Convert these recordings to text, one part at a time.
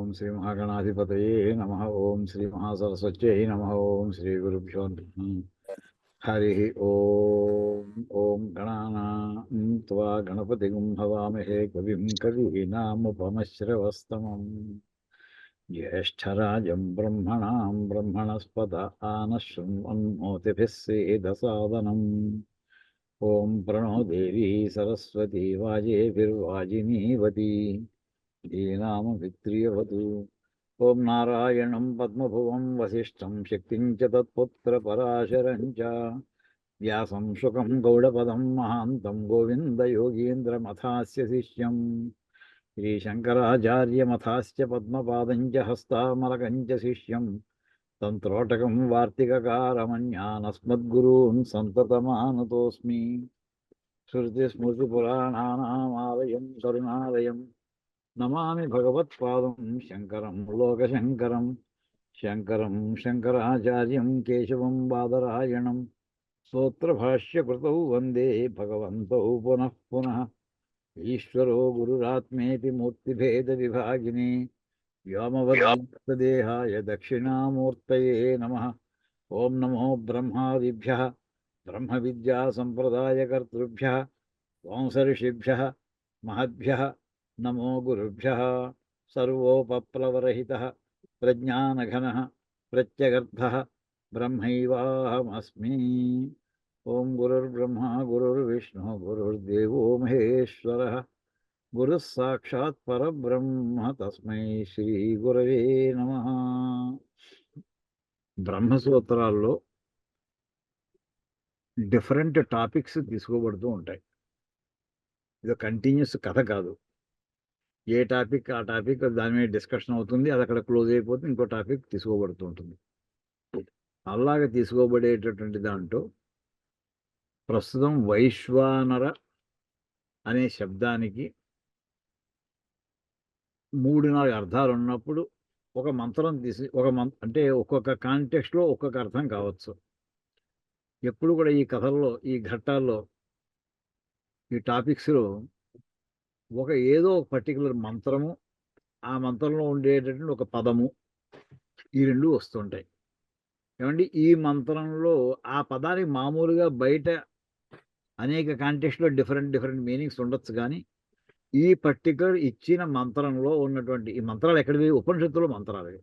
ఓం శ్రీ మహాగణాధిపతయే నమః. ఓం శ్రీ మహాసరస్వత్యై నమః. ఓం శ్రీ గురుభ్యో నమః. హరి ఓం. ఓం గణానాం త్వా గణపతిం హవామహే కవిం కవీనాముపమశ్రవస్తమం. జ్యేష్ఠరాజం బ్రహ్మణాం బ్రహ్మణస్పద ఆనశృణ్వన్నోతిభిः సేదసాదనం. ఓం ప్రణో దేవీ సరస్వతీ వాజేభిర్వాజినీవతి ధీనామభిత్రియవతు. ఓం నారాయణం పద్మభువం వసిష్ఠం శక్తిం చ తత్పుత్రపరాశరం చ వ్యాసం శుకం గౌడపదం మహాంతం గోవిందయోగీంద్రమథాస్య శిష్యం శ్రీశంకరాచార్యమథాస్య పద్మపాదం చ హస్తామలకం చ శిష్యం తంత్రోటకం వార్తికకారమన్యానస్మద్గురూన్ సంతతమానతోస్మి. శృతిస్మృతిపురాణానామాలయం కరుణాలయం నమామి భగవత్పాదం శంకరం లోకశంకరం. శంకరం శంకరాచార్యం కేశవం బాదరాయణం స్తోత్రభాష్యకృతౌ వందే భగవంతౌ పునః పునః. ఈశ్వరో గురురాత్మేతి మూర్తిభేద విభాగినే వ్యోమవద్దేహాయ దక్షిణామూర్తయే నమః. ఓం నమో బ్రహ్మాదిభ్యః బ్రహ్మ విద్యా సంప్రదాయకర్తృభ్యః వంశర్షిభ్యః మహద్భ్యః నమో గురుభ్యః. సర్వోపప్లవరహితః ప్రజ్ఞానఘనః ప్రత్యగర్థః బ్రహ్మైవాహమస్మి. ఓం గురుర్బ్రహ్మ గురుర్విష్ణుః గురుర్దేవో మహేశ్వరః గురుః సాక్షాత్ పరబ్రహ్మ తస్మై శ్రీ గురవే నమః. బ్రహ్మసూత్రాల్లో డిఫరెంట్ టాపిక్స్ తీసుకోబడుతూ ఉంటాయి. ఇది కంటిన్యూస్ కథ కాదు. ఏ టాపిక్ ఆ టాపిక్ దాని మీద డిస్కషన్ అవుతుంది, అది అక్కడ క్లోజ్ అయిపోతుంది, ఇంకో టాపిక్ తీసుకోబడుతూ ఉంటుంది. అలాగే తీసుకోబడేటటువంటి దాంట్లో ప్రస్తుతం వైశ్వానర అనే శబ్దానికి 3-4 అర్థాలు ఉన్నప్పుడు ఒక మంత్రం తీసి అంటే ఒక్కొక్క కాంటెక్స్ట్లో ఒక్కొక్క అర్థం కావచ్చు. ఎప్పుడు కూడా ఈ కథల్లో ఈ ఘట్టాల్లో ఈ టాపిక్స్లో ఏదో ఒక పర్టికులర్ మంత్రము, ఆ మంత్రంలో ఉండేటటువంటి ఒక పదము, ఈ రెండు వస్తుంటాయి. ఏమండి, ఈ మంత్రంలో ఆ పదానికి మామూలుగా బయట అనేక కాంటెక్స్ట్లో డిఫరెంట్ మీనింగ్స్ ఉండొచ్చు, కానీ ఈ పర్టికులర్ ఇచ్చిన మంత్రంలో ఉన్నటువంటి ఈ మంత్రాలు ఎక్కడివి? ఉపనిషత్తులో మంత్రాలు.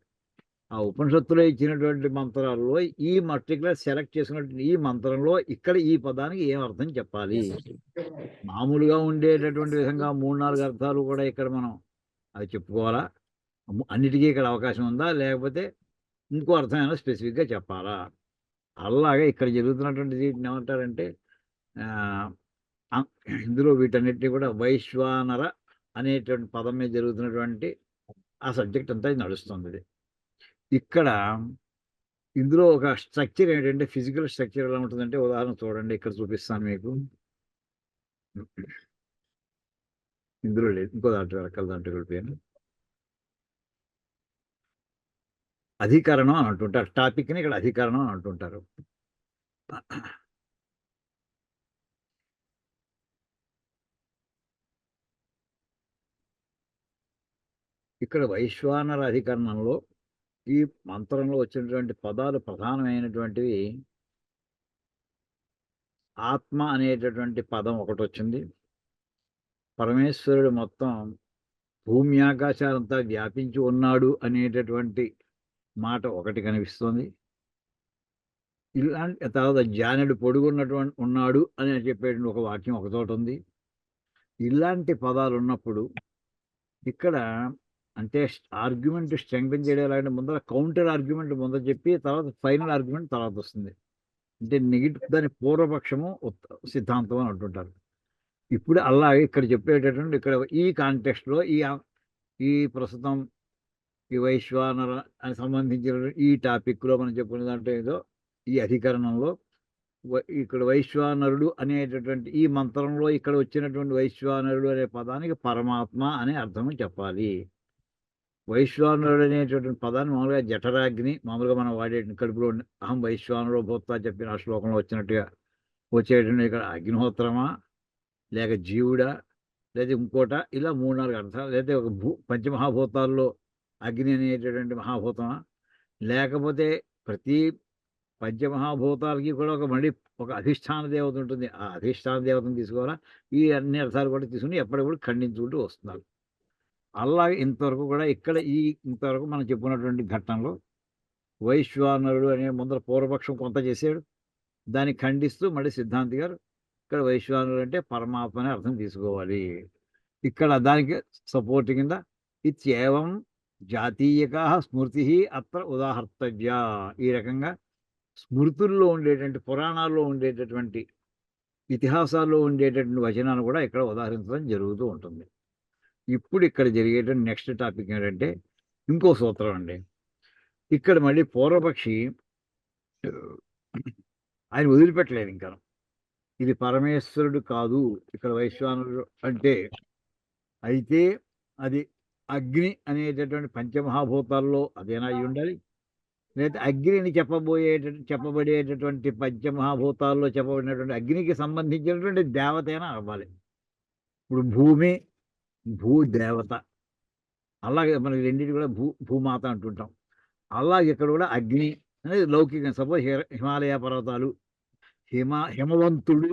ఆ ఉపనిషత్తులో ఇచ్చినటువంటి మంత్రాల్లో ఈ పర్టికులర్ సెలెక్ట్ చేసినటువంటి ఈ మంత్రంలో ఇక్కడ ఈ పదానికి ఏం అర్థం చెప్పాలి. మామూలుగా ఉండేటటువంటి విధంగా 3-4 అర్థాలు కూడా ఇక్కడ మనం అది చెప్పుకోవాలా? అన్నిటికీ ఇక్కడ అవకాశం ఉందా, లేకపోతే ఇంకో అర్థమైనా స్పెసిఫిక్గా చెప్పాలా? అలాగే ఇక్కడ జరుగుతున్నటువంటి వీటిని ఏమంటారంటే ఇందులో వీటన్నిటిని కూడా వైశ్వానర అనేటువంటి పదం మీద జరుగుతున్నటువంటి ఆ సబ్జెక్ట్ అంతా నడుస్తుంది. ఇక్కడ ఇందులో ఒక స్ట్రక్చర్ ఏంటంటే, ఫిజికల్ స్ట్రక్చర్ ఎలా ఉంటుందంటే, ఉదాహరణ చూడండి, ఇక్కడ చూపిస్తాను మీకు. ఇందులో లేదు, ఇంకో దాంట్లో రకాల దాంట్లో వెళ్ళిపోయాను. అధికరణం అని అంటుంటారు టాపిక్ని, ఇక్కడ అధికరణం అని అంటుంటారు. ఇక్కడ వైశ్వానర అధికరణంలో ఈ మంత్రంలో వచ్చినటువంటి పదాలు ప్రధానమైనటువంటివి. ఆత్మ అనేటటువంటి పదం ఒకటి వచ్చింది. పరమేశ్వరుడు మొత్తం భూమి ఆకాశాలంతా వ్యాపించి ఉన్నాడు అనేటటువంటి మాట ఒకటి కనిపిస్తుంది. ఇలాంటి తర్వాత జానుడు పొడుగున్నటువంటి ఉన్నాడు అని చెప్పేటువంటి ఒక వాక్యం ఒక చోట ఉంది. ఇలాంటి పదాలు ఉన్నప్పుడు ఇక్కడ అంటే ఆర్గ్యుమెంట్ స్ట్రెంగ్తన్ చేయడం ముందర కౌంటర్ ఆర్గ్యుమెంట్ ముందర చెప్పి తర్వాత ఫైనల్ ఆర్గ్యుమెంట్ తర్వాత వస్తుంది. అంటే నెగిటివ్, దాని పూర్వపక్షము సిద్ధాంతం అని అంటుంటారు. ఇప్పుడు అలాగే ఇక్కడ చెప్పేటటువంటి ఇక్కడ ఈ కాంటెక్స్ట్లో ఈ ప్రస్తుతం ఈ వైశ్వానర అని సంబంధించిన ఈ టాపిక్లో మనం చెప్పుకునే దాంట్లో ఏదో ఈ అధికరణంలో ఇక్కడ వైశ్వానరుడు అనేటటువంటి ఈ మంత్రంలో ఇక్కడ వచ్చినటువంటి వైశ్వానరుడు అనే పదానికి పరమాత్మ అనే అర్థం చెప్పాలి. వైశ్వానరుడు అనేటటువంటి పదాన్ని మామూలుగా జఠరాగ్ని, మామూలుగా మనం వాడే కడుపులో అహం వైశ్వానరుడు భూత్వా చెప్పిన ఆ శ్లోకంలో వచ్చినట్టుగా వచ్చేటువంటి ఇక్కడ అగ్నిహోత్రమా, లేక జీవుడా, లేదా ఇంకోట, ఇలా 3-4 అర్థాలు, లేదా ఒక పంచమహాభూతాల్లో అగ్ని అనేటటువంటి మహాభూతమా? లేకపోతే ప్రతి పంచమహాభూతాలకి కూడా మళ్ళీ ఒక అధిష్టాన దేవత ఉంటుంది. ఆ అధిష్టాన దేవతను తీసుకోవాలా? ఈ అన్ని అర్థాలు కూడా తీసుకొని ఎప్పటికప్పుడు ఖండించుకుంటూ వస్తున్నారు. అలాగే ఇంతవరకు కూడా ఇంతవరకు మనం చెప్పుకున్నటువంటి ఘట్టంలో వైశ్వానరుడు అనే ముందర పూర్వపక్షం కొంత చేశాడు. దాన్ని ఖండిస్తూ మళ్ళీ సిద్ధాంతి గారు ఇక్కడ వైశ్వానరుడు అంటే పరమాత్మ అనే అర్థం తీసుకోవాలి. ఇక్కడ దానికి సపోర్ట్ కింద ఇత్యేవం జాతీయకా స్మృతి అత్ర ఉదాహర్తవ్య. ఈ రకంగా స్మృతుల్లో ఉండేటువంటి పురాణాల్లో ఉండేటటువంటి ఇతిహాసాల్లో ఉండేటటువంటి వచనాలు కూడా ఇక్కడ ఉదాహరించడం జరుగుతూ ఉంటుంది. ఇప్పుడు ఇక్కడ జరిగేటువంటి నెక్స్ట్ టాపిక్ ఏంటంటే ఇంకో సూత్రం అండి. ఇక్కడ మళ్ళీ పూర్వపక్షి ఆయన వదిలిపెట్టలేదు ఇంకా. ఇది పరమేశ్వరుడు కాదు ఇక్కడ వైశ్వానరుడు అంటే, అయితే అది అగ్ని అనేటటువంటి పంచమహాభూతాల్లో అదేనా అయి ఉండాలి, లేదా అగ్నిని చెప్పబడేటటువంటి పంచమహాభూతాల్లో చెప్పబడినటువంటి అగ్నికి సంబంధించినటువంటి దేవతైనా అవ్వాలి. ఇప్పుడు భూమి భూదేవత, అలాగే మనకి రెండింటి కూడా భూమాత అంటుంటాం. అలాగే ఇక్కడ కూడా అగ్ని అనేది లౌకికం. సపోజ్ హిమాలయ పర్వతాలు, హిమవంతుడు.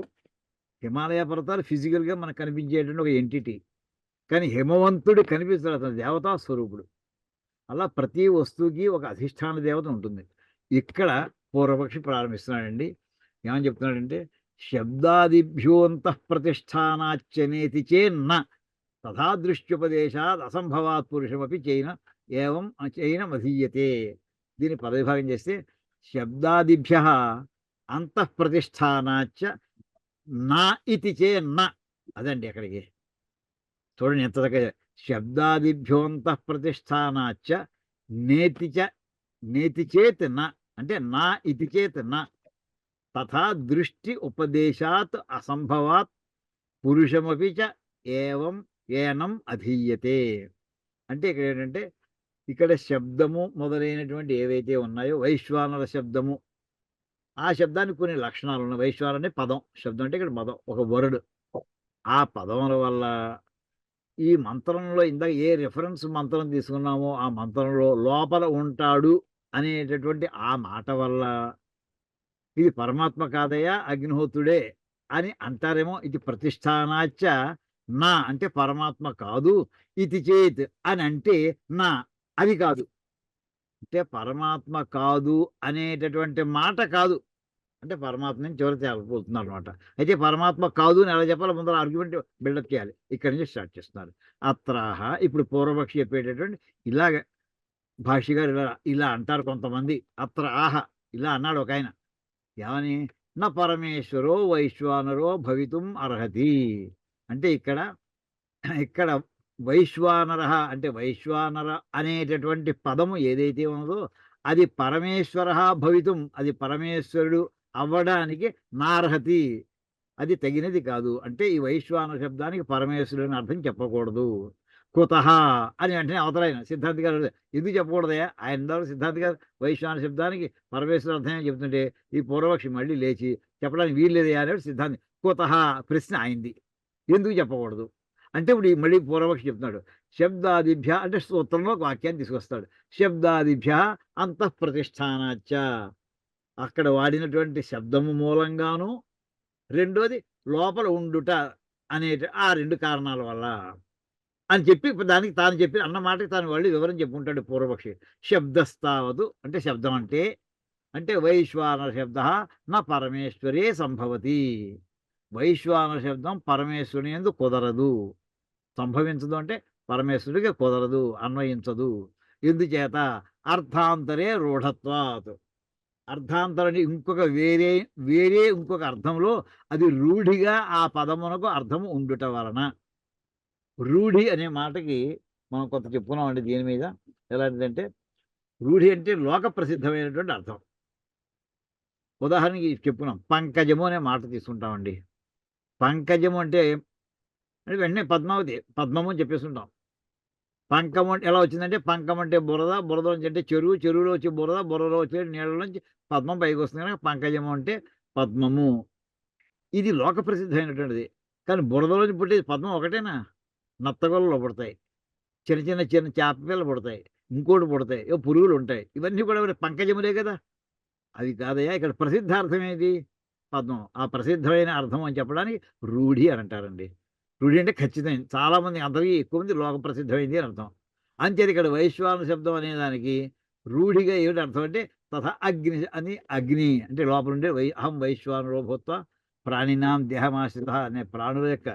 హిమాలయ పర్వతాలు ఫిజికల్గా మనకు కనిపించేటువంటి ఒక ఎంటిటీ, కానీ హిమవంతుడు కనిపిస్తాడు, అతను దేవతా స్వరూపుడు. అలా ప్రతి వస్తువుకి ఒక అధిష్టాన దేవత ఉంటుంది. ఇక్కడ పూర్వపక్షి ప్రారంభిస్తున్నాడండి. ఏమని చెప్తున్నాడంటే శబ్దాదిభ్యోంతః ప్రతిష్టానాచ్చనేతి చేన్న తథా దృష్ట్యుపదేశాద్ అసంభవాత్ పురుషమపి చైనమధీయతే. దీన్ని పదవిభాగం చేస్తే శబ్దాదిభ్య అంతఃప్రతిష్టానాచ్చ నా ఇతి చేన్న. అదండి అక్కడికి చూడండి ఎంత చక్కగా శబ్దాదిభ్యోంతఃప్రతిష్టానాచ్చ నేతి చేత్ న అంటే నా ఇతి చేత్ న తథా దృష్టి ఉపదేశాత్ అసంభవాత్ పురుషమపి చ ఏనం అధీయతే. అంటే ఇక్కడ ఏంటంటే ఇక్కడ శబ్దము మొదలైనటువంటి ఏవైతే ఉన్నాయో వైశ్వానర శబ్దము, ఆ శబ్దానికి కొన్ని లక్షణాలు ఉన్నాయి. వైశ్వానర అనే పదం, శబ్దం అంటే ఇక్కడ పదం, ఒక వర్డ్. ఆ పదముల వల్ల ఈ మంత్రంలో ఇందాక ఏ రిఫరెన్స్ మంత్రం తీసుకున్నామో ఆ మంత్రంలో లోపల ఉంటాడు అనేటటువంటి ఆ మాట వల్ల ఇది పరమాత్మ కాదయ్యా అగ్నిహోత్రుడే అని అంటారేమో. ఇది ప్రతిష్టానాచ్చ నా అంటే పరమాత్మ కాదు, ఇది చేత్ అని అంటే నా అది కాదు. అంటే పరమాత్మ కాదు అనేటటువంటి మాట కాదు అంటే పరమాత్మని చివరి తేలిపోతున్నారు అనమాట. అయితే పరమాత్మ కాదు అని ఎలా చెప్పాలో ముందర ఆర్గ్యుమెంట్ బిల్డప్ చేయాలి. ఇక్కడి నుంచి స్టార్ట్ చేస్తున్నారు. అత్రాహ ఇప్పుడు పూర్వపక్షి చెప్పేటటువంటి ఇలాగ భాష్య గారు ఇలా అంటారు కొంతమంది. అత్రాహ ఇలా అన్నాడు ఒక ఆయన. ఏమని? నా పరమేశ్వరో వైశ్వానరో భవితుం అర్హతి. అంటే ఇక్కడ వైశ్వానర అంటే వైశ్వానర అనేటటువంటి పదము ఏదైతే ఉన్నదో అది పరమేశ్వర భవితుం, అది పరమేశ్వరుడు అవ్వడానికి నార్హతి, అది తగినది కాదు. అంటే ఈ వైశ్వానర శబ్దానికి పరమేశ్వరుడు అని అర్థం చెప్పకూడదు. కుతః అని వెంటనే అవతలైన సిద్ధాంతి గారు ఎందుకు చెప్పకూడదయా? ఆయన ద్వారా సిద్ధాంతి గారు వైశ్వాన శబ్దానికి పరమేశ్వరుడు అర్థం అని చెప్తుంటే ఈ పూర్వపక్షి మళ్ళీ లేచి చెప్పడానికి వీల్లేదయా అనేవి సిద్ధాంతి. కుతః ప్రశ్న అయింది, ఎందుకు చెప్పకూడదు అంటే ఇప్పుడు మళ్ళీ పూర్వపక్షి చెప్తున్నాడు. శబ్దాదిభ్య అంటే సూత్రంలో ఒక వాక్యాన్ని తీసుకొస్తాడు. శబ్దాదిభ్య అంతఃప్రతిష్టానాచ్చ, అక్కడ వాడినటువంటి శబ్దము మూలంగాను, రెండోది లోపల ఉండుట అనే ఆ రెండు కారణాల వల్ల అని చెప్పి దానికి తాను చెప్పి అన్న మాటకి తాను వాళ్ళు వివరం చెప్పుకుంటాడు పూర్వపక్షి. శబ్దస్తావదు అంటే శబ్దం అంటే వైశ్వానర శబ్ద నా పరమేశ్వరే సంభవతి. వైశ్వానర శబ్దం పరమేశ్వరుని యందు కుదరదు, సంభవించదు అంటే పరమేశ్వరుడికి కుదరదు, అన్వయించదు. ఎందుచేత? అర్థాంతరే రూఢత్వాత్. అర్థాంతరని వేరే ఇంకొక అర్థంలో అది రూఢిగా ఆ పదమునకు అర్థము ఉండుట వలన. రూఢి అనే మాటకి మనం కొంత చెప్పుకున్నామండి దీని మీద. ఎలాంటిదంటే రూఢి అంటే లోక ప్రసిద్ధమైనటువంటి అర్థం. ఉదాహరణకి చెప్పుకున్నాం, పంకజము అనే మాట తీసుకుంటామండి. పంకజము అంటే వెంటనే పద్మావతి, పద్మము అని చెప్పేస్తుంటాం. పంకము అంటే ఎలా వచ్చిందంటే పంకం అంటే బురద, బురద నుంచి అంటే చెరువు, చెరువులో వచ్చే బురద, బురదలో వచ్చే నీళ్ళలోంచి పద్మం పైకి వస్తుంది కనుక పంకజము అంటే పద్మము. ఇది లోక ప్రసిద్ధమైనటువంటిది. కానీ బురదలోంచి పుట్టేది పద్మం ఒకటేనా? నత్తగొల్లలో పుడతాయి, చిన్న చేప పిల్లలు పుడతాయి, ఇంకోటి పుడతాయి, ఏవో పురుగులు ఉంటాయి. ఇవన్నీ కూడా మరి పంకజములే కదా. అవి కాదయ్యా, ఇక్కడ ప్రసిద్ధార్థం ఏది? పద్మం. ఆ ప్రసిద్ధమైన అర్థం అని చెప్పడానికి రూఢి అని అంటారండి. రూఢి అంటే ఖచ్చితమైంది. చాలా మంది, అందరికీ ఎక్కువ మంది లోక ప్రసిద్ధమైంది అని అర్థం. అంచేది ఇక్కడ వైశ్వాన శబ్దం అనే దానికి రూఢిగా ఏమిటి అర్థం అంటే తథ అగ్ని అని, అగ్ని అంటే లోపల ఉండే అహం వైశ్వానరో భూత్వ ప్రాణినాం దేహమాశ్రిత అనే ప్రాణుల యొక్క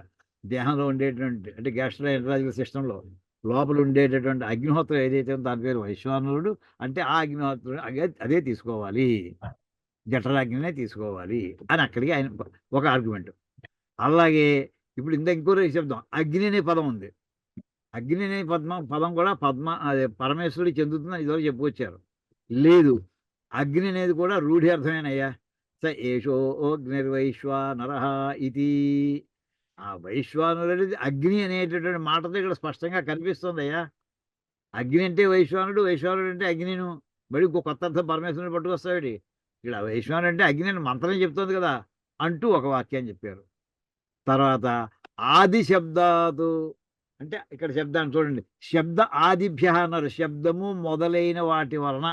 దేహంలో ఉండేటువంటి అంటే గ్యాస్ట్రోఎంటరాలజికల్ సిస్టంలో లోపల ఉండేటటువంటి అగ్నిహోత్రం ఏదైతే ఉందో దాని పేరు వైశ్వానరుడు. అంటే ఆ అగ్నిహోత్రుడు అదే తీసుకోవాలి, జఠరాగ్నినే తీసుకోవాలి అని అక్కడికి ఆయన ఒక ఆర్గ్యుమెంట్. అలాగే ఇప్పుడు ఇంకో శబ్దం అగ్ని అనే పదం ఉంది. అగ్ని అనే పదం కూడా అదే పరమేశ్వరుడికి చెందుతుందని ఇదివరకు చెప్పుకొచ్చారు. లేదు, అగ్ని అనేది కూడా రూఢి అర్థమేనయ్యా. స ఏషో అగ్నిర్వైశ్వానర ఇది. ఆ వైశ్వానుడు అనేది అగ్ని అనేటటువంటి మాటతో ఇక్కడ స్పష్టంగా కనిపిస్తుందయ్యా. అగ్ని అంటే వైశ్వానుడు, వైశ్వానుడు అంటే అగ్నిను. మరి ఇంకో కొత్త అర్థం పరమేశ్వరుని పట్టుకొస్తాడు. ఇక్కడ వైశ్వానుడు అంటే అగ్ని అని మంత్రమే చెప్తుంది కదా అంటూ ఒక వాక్యం చెప్పారు. తర్వాత ఆది శబ్దాదు అంటే ఇక్కడ శబ్దాన్ని చూడండి, శబ్ద ఆదిభ్య అన్నారు. శబ్దము మొదలైన వాటి వలన.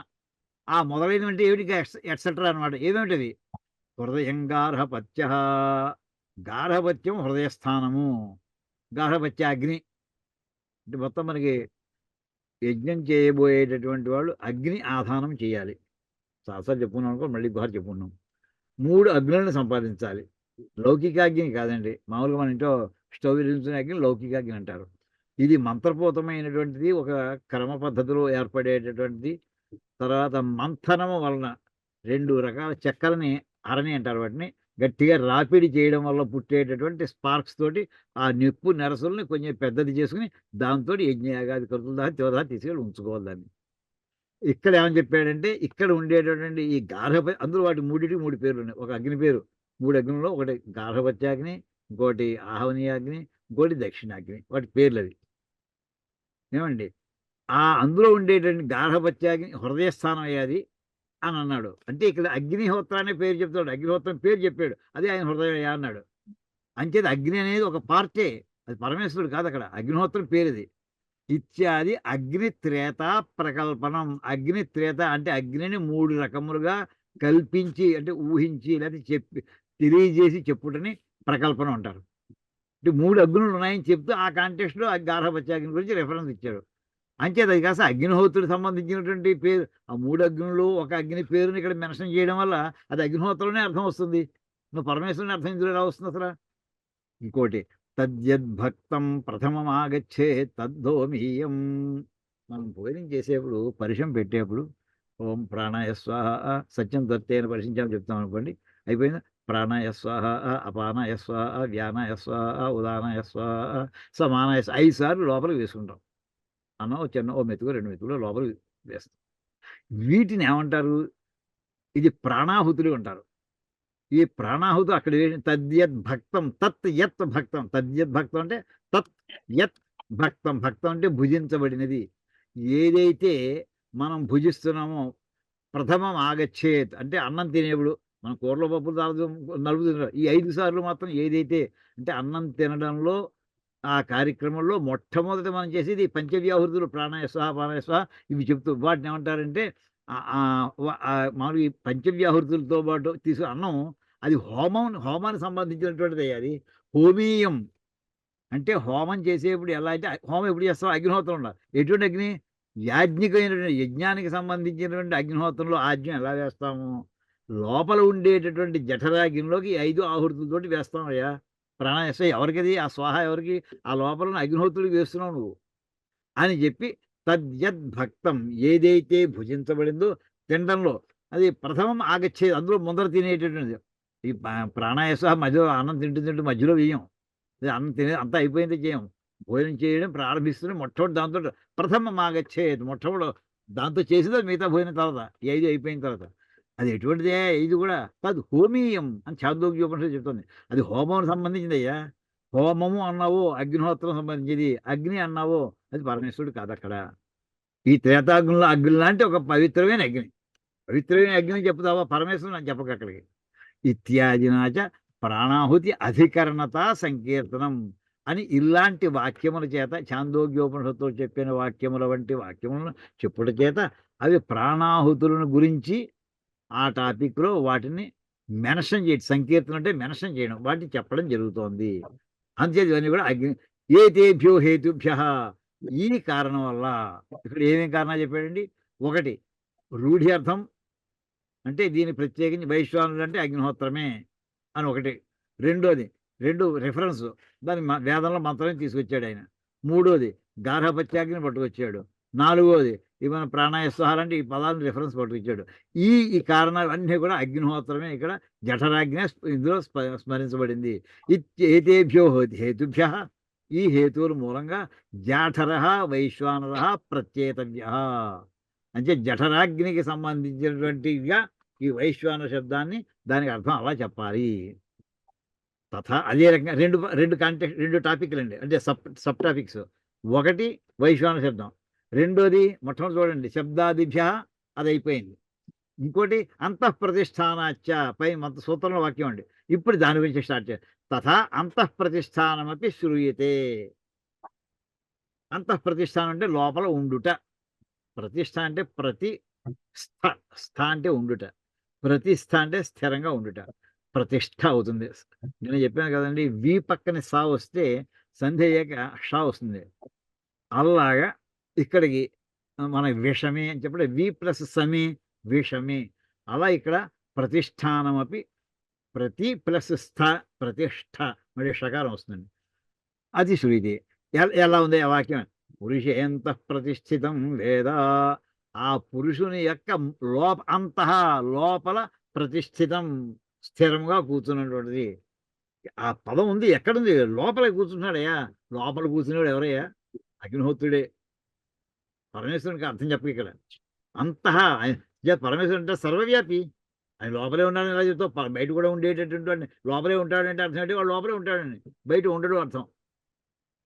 ఆ మొదలైనవి అంటే ఏమిటి? ఎట్సెట్రా అనమాట. ఏమేమిటవి? హృదయం గార్హపత్య. గార్హపత్యం హృదయస్థానము. గార్హపత్య అగ్ని అంటే మొత్తం మనకి యజ్ఞం చేయబోయేటటువంటి వాళ్ళు అగ్ని ఆధానం చేయాలి. చాలాసార్లు చెప్పుకున్నాం అనుకో, మళ్ళీ గుహ చెప్పుకున్నాం. 3 అగ్నులను సంపాదించాలి. లౌకికాగ్ని కాదండి, మామూలుగా మన ఇంట్లో స్టవ్ వెలిగించిన అగ్ని లౌకికాగ్ని అంటారు. ఇది మంత్రపూతమైనటువంటిది, ఒక క్రమ పద్ధతిలో ఏర్పడేటటువంటిది. తర్వాత మంథనము వలన 2 రకాల చెక్కలని, అరణి అంటారు వాటిని, గట్టిగా రాపిడి చేయడం వల్ల పుట్టేటటువంటి స్పార్క్స్ తోటి ఆ నిప్పు నెరసల్ని కొంచెం పెద్దది చేసుకుని దాంతో యజ్ఞయాగాది కరుతుల దాకా చివరి తీసుకెళ్ళి ఉంచుకోవాలి దాన్ని. ఇక్కడ ఏమని చెప్పాడంటే ఇక్కడ ఉండేటటువంటి ఈ అందులో వాటి 3 పేర్లు ఉన్నాయి. ఒక అగ్ని పేరు, 3 అగ్నుల్లో ఒకటి గార్హపత్యాగ్ని, ఇంకోటి ఆహవనీయాగ్ని, ఇంకోటి దక్షిణాగ్ని. వాటి పేర్లు అవి. ఏమండి, అందులో ఉండేటువంటి గార్హపత్యాగ్ని హృదయస్థానం అయ్యాది అని అన్నాడు. అంటే ఇక్కడ అగ్నిహోత్రాన్ని పేరు చెప్తాడు, అగ్నిహోత్రం పేరు చెప్పాడు, అదే ఆయన హృదయం అన్నాడు. అంచేది అగ్ని అనేది ఒక పార్టే, అది పరమేశ్వరుడు కాదు, అక్కడ అగ్నిహోత్రం పేరుది. ఇత్యాది అగ్నిత్రేత ప్రకల్పనం. అగ్నిత్రేత అంటే అగ్నిని 3 రకములుగా కల్పించి అంటే ఊహించి లేకపోతే చెప్పి తెలియజేసి చెప్పుటని ప్రకల్పనం అంటారు. అంటే 3 అగ్నులు ఉన్నాయని చెప్తూ ఆ కాంటెక్స్ట్లో గార్హపత్యాగ్ని గురించి రెఫరెన్స్ ఇచ్చాడు. అంచేది అది కాస్త అగ్నిహోత్రుడికి సంబంధించినటువంటి పేరు. ఆ 3 అగ్నులు ఒక అగ్ని పేరుని ఇక్కడ మెన్షన్ చేయడం వల్ల అది అగ్నిహోత్రంలోనే అర్థం వస్తుంది. నువ్వు పరమేశ్వరుని అర్థం ఇందులో ఎలా వస్తుంది అసలు? ఇంకోటి తద్యద్భక్తం ప్రథమం ఆగచ్చే తద్ధోమీయం. మనం భోజనం చేసేప్పుడు పరిశం పెట్టేప్పుడు ఓం ప్రాణాయ స్వాహ, సత్యం దత్తేన పరిశించామని చెప్తాం అనుకోండి, అయిపోయింది. ప్రాణాయ స్వాహ, అపానాయ స్వాహ, వ్యానాయ స్వాహ, ఉదానాయ స్వాహ, సమానాయ 5 సార్లు లోపలికి వేసుకుంటాం. అన్నం ఓ మెతుకు 2 మెతుకులు లోపలికి వేస్తాం. వీటిని ఏమంటారు? ఇది ప్రాణాహుతులు అంటారు. ఈ ప్రాణాహుతి అక్కడ తద్యద్భక్తం, తత్ యత్ భక్తం. తద్యద్భక్తం అంటే తత్ యత్ భక్తం. భక్తం అంటే భుజించబడినది. ఏదైతే మనం భుజిస్తున్నామో ప్రథమం ఆగచ్చేత్ అంటే అన్నం తినేప్పుడు మనం కూరలో పప్పులు నలుపుతున్నారు. ఈ 5 సార్లు మాత్రం ఏదైతే అంటే అన్నం తినడంలో ఆ కార్యక్రమంలో మొట్టమొదటి మనం చేసేది పంచవ్యాహృతులు, ప్రాణాయ స్వాహ, ప్రాణాయ స్వాహ ఇవి చెప్తూ వాటిని ఏమంటారంటే మామూలుగా ఈ పంచవ్యాహృతులతో పాటు తీసుకుని అన్నం అది హోమానికి సంబంధించినటువంటిది. అది హోమీయం అంటే హోమం చేసేప్పుడు ఎలా అంటే హోమం ఎప్పుడు చేస్తాం? అగ్నిహోత్రం ఉండాలి. ఎటువంటి అగ్ని? యాజ్ఞికమైనటువంటి యజ్ఞానికి సంబంధించినటువంటి అగ్నిహోత్రంలో ఆజ్ఞం ఎలా వేస్తాము? లోపల ఉండేటటువంటి జఠరాగ్నిలోకి 5 ఆహుతులతోటి వేస్తాం అయ్యా. ప్రాణాయాస ఎవరికది? ఆ స్వాహ ఎవరికి? ఆ లోపల అగ్నిహోత్రుడికి వేస్తున్నావు నువ్వు అని చెప్పి తద్యద్భక్తం ఏదైతే భుజించబడిందో తినడంలో అది ప్రథమం ఆగచ్చేది, అందులో ముందర తినేటటువంటిది. ఈ ప్రాణాయాస మధ్యలో అన్నం తింటూ మధ్యలో వేయం. అన్నం తినే అంతా అయిపోయింది చేయం. భోజనం చేయడం ప్రారంభిస్తూనే మొట్టమొదటి దాంతో ప్రథమం ఆగచ్చేది, మొట్టమొదటి దాంతో చేసేది మిగతా భోజనం తర్వాత, ఈ 5 అయిపోయిన తర్వాత. అది ఎటువంటిదే ఇది కూడా కాదు, హోమీయం అని చాందోగ్యోపనిషత్తు చెప్తుంది. అది హోమానికి సంబంధించిందయ్యా. హోమము అన్నావో అగ్నిహోత్రం సంబంధించింది, అగ్ని అన్నావో అది పరమేశ్వరుడు కాదు అక్కడ. ఈ త్రేతాగ్నిలో అగ్ని లాంటి ఒక పవిత్రమైన అగ్ని. పవిత్రమైన అగ్ని చెప్తావా? పరమేశ్వరుడు అని చెప్పక అక్కడికి. ఇత్యాదినాచ ప్రాణాహుతి అధికరణత సంకీర్తనం. అని ఇలాంటి వాక్యముల చేత ఛాందోగ్యోపనిషత్తులో చెప్పిన వాక్యముల వంటి వాక్యములను చెప్పుట చేత అవి ప్రాణాహుతులను గురించి ఆ టాపిక్లో వాటిని మెన్షన్ చేయడం, సంకీర్తన అంటే మెన్షన్ చేయడం, వాటిని చెప్పడం జరుగుతోంది. అంతేది ఇవన్నీ కూడా ఏతేభ్యో హేతుభ్య, ఈ కారణం వల్ల. ఇక్కడ ఏమేం కారణాలు చెప్పాడండి? ఒకటి రూఢి అర్థం, అంటే దీన్ని ప్రత్యేకించి వైశ్వానుడు అంటే అగ్నిహోత్రమే అని ఒకటి. రెండోది రిఫరెన్స్, దాని వేదంలో మంత్రం తీసుకొచ్చాడు ఆయన. మూడోది గార్హపత్యాగ్ని పట్టుకొచ్చాడు. నాలుగోది ఈ మన ప్రాణాయస్వహాలంటే ఈ పదాలను రిఫరెన్స్ పట్టుకొచ్చాడు. ఈ కారణాలు అన్నీ కూడా అగ్నిహోత్రమే ఇక్కడ జఠరాగ్ని ఇందులో స్మరించబడింది. ఏతేభ్యో హేతుభ్య, ఈ హేతువుల మూలంగా జాఠర వైశ్వానర ప్రత్యేతవ్య, అంటే జఠరాగ్నికి సంబంధించినటువంటిగా ఈ వైశ్వాన శబ్దాన్ని దానికి అర్థం అలా చెప్పాలి. తథా అదే రకంగా రెండు టాపిక్లు అండి, అంటే సబ్ టాపిక్స్. ఒకటి వైశ్వాన శబ్దం, రెండోది మొట్టమొదటి చూడండి శబ్దాదిభ్య, అది అయిపోయింది. ఇంకోటి అంతఃప్రతిష్టానాచ్చ, పై మంత సూత్రంలో వాక్యం అండి. ఇప్పుడు దాని గురించి స్టార్ట్ చేయాలి. తథా అంతఃప్రతిష్టానమపి శ్రూయతే. అంతఃప్రతిష్టానం అంటే లోపల ఉండుట, ప్రతిష్ఠ అంటే ప్రతి స్థ అంటే ఉండుట, ప్రతిష్ఠ అంటే స్థిరంగా ఉండుట, ప్రతిష్ఠ అవుతుంది. నేను చెప్పాను కదండి, వి పక్కన సా వస్తే సంధి అయ్యాక షా వస్తుంది. అలాగా ఇక్కడికి మన విషమే అని చెప్పడం, వి ప్లస్ సమే విషమే. అలా ఇక్కడ ప్రతిష్టానమపి, ప్రతి ప్లస్ స్థ ప్రతిష్ఠ, మళ్ళీ షకారం వస్తుందండి. అది శ్రుతి. ఎలా ఉంది ఆ వాక్యం? పురుషేంత ప్రతిష్ఠితం వేద, ఆ పురుషుని యొక్క లోపల ప్రతిష్ఠితం, స్థిరంగా కూర్చున్నటువంటిది. ఆ పదం ఉంది, ఎక్కడుంది? లోపల కూర్చున్నాడయ్యా. లోపల కూర్చున్నాడు ఎవరయ్యా? అగ్నిహోత్రుడే. పరమేశ్వరునికి అర్థం చెప్పక ఇక్కడ. పరమేశ్వరుడు అంటే సర్వవ్యాపి, ఆయన లోపలే ఉన్నాడని ఎలా చెప్తావు? బయట కూడా ఉండేటటువంటి లోపలే ఉంటాడంటే అర్థం ఏంటి? వాడు లోపలే ఉంటాడండి, బయట ఉండడు అర్థం.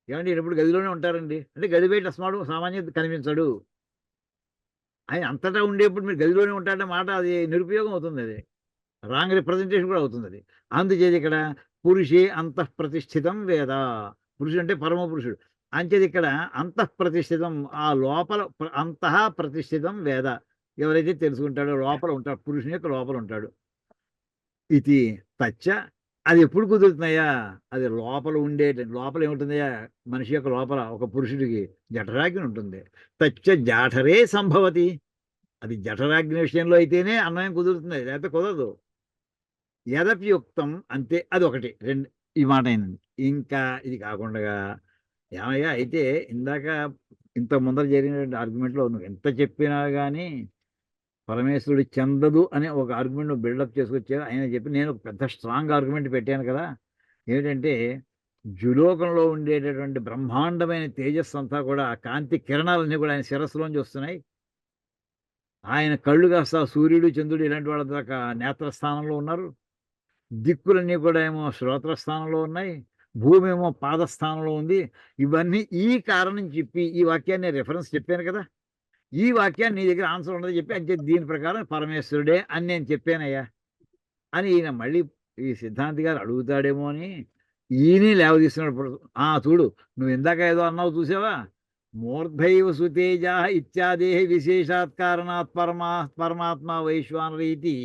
ఏమంటే ఎప్పుడు గదిలోనే ఉంటారండి అంటే గది బయట సామాన్యం కనిపించడు. ఆయన అంతటా ఉండేప్పుడు మీరు గదిలోనే ఉంటాడనే మాట అది నిరుపయోగం అవుతుంది, అది రాంగ్ రిప్రజెంటేషన్ కూడా అవుతుంది అది. అందుచేది ఇక్కడ పురుషే అంతఃప్రతిష్ఠితం వేద, పురుషుడు అంటే పరమ పురుషుడు. అంచేది ఇక్కడ అంతఃప్రతిష్ఠితం, ఆ లోపల అంతః ప్రతిష్ఠితం వేద, ఎవరైతే తెలుసుకుంటాడో లోపల ఉంటాడు, పురుషుని యొక్క లోపల ఉంటాడు. ఇది తచ్చ, అది ఎప్పుడు కుదురుతున్నాయా? అది లోపల లోపల ఏముంటుందయ్యా? మనిషి యొక్క లోపల ఒక పురుషుడికి జఠరాగ్ని ఉంటుంది. తచ్చ జాఠరే సంభవతి, అది జఠరాగ్ని విషయంలో అయితేనే అన్వయం కుదురుతుంది, లేకపోతే కుదరదు. యదప్యుక్తం, అంతే. అది ఒకటి ఈ మాట అయింది. ఇంకా ఇది కాకుండా ఏమయ్యా, అయితే ఇందాక ఇంత ముందర జరిగినటువంటి ఆర్గ్యుమెంట్లో నువ్వు ఎంత చెప్పినా కానీ పరమేశ్వరుడు చెందదు అనే ఒక ఆర్గ్యుమెంట్ బిల్డప్ చేసుకొచ్చారు. ఆయన చెప్పి నేను ఒక పెద్ద స్ట్రాంగ్ ఆర్గ్యుమెంట్ పెట్టాను కదా, ఏమిటంటే జులోకంలో ఉండేటటువంటి బ్రహ్మాండమైన తేజస్సు అంతా కూడా, కాంతి కిరణాలన్నీ కూడా ఆయన శిరస్సులోంచి వస్తున్నాయి. ఆయన కళ్ళు కాస్త సూర్యుడు చంద్రుడు ఇలాంటి వాళ్ళ దాకా నేత్రస్థానంలో ఉన్నారు. దిక్కులన్నీ కూడా ఏమో శ్రోత్రస్థానంలో ఉన్నాయి. భూమి ఏమో పాదస్థానంలో ఉంది. ఇవన్నీ ఈ కారణం చెప్పి ఈ వాక్యాన్ని రిఫరెన్స్ చెప్పాను కదా, ఈ వాక్యాన్ని నీ దగ్గర ఆన్సర్ ఉండదు చెప్పి అంటే దీని ప్రకారం పరమేశ్వరుడే అని నేను చెప్పానయ్యా అని ఈయన మళ్ళీ ఈ సిద్ధాంతి గారు అడుగుతాడేమో అని ఈయనే లేవదీస్తున్నాడు. చూడు, నువ్వు ఇందాక ఏదో అన్నావు చూసావా, మూర్ధైవ సుతేజ ఇత్యాదే విశేషాత్ కారణాత్ పరమాత్మ వైశ్వానరీతి,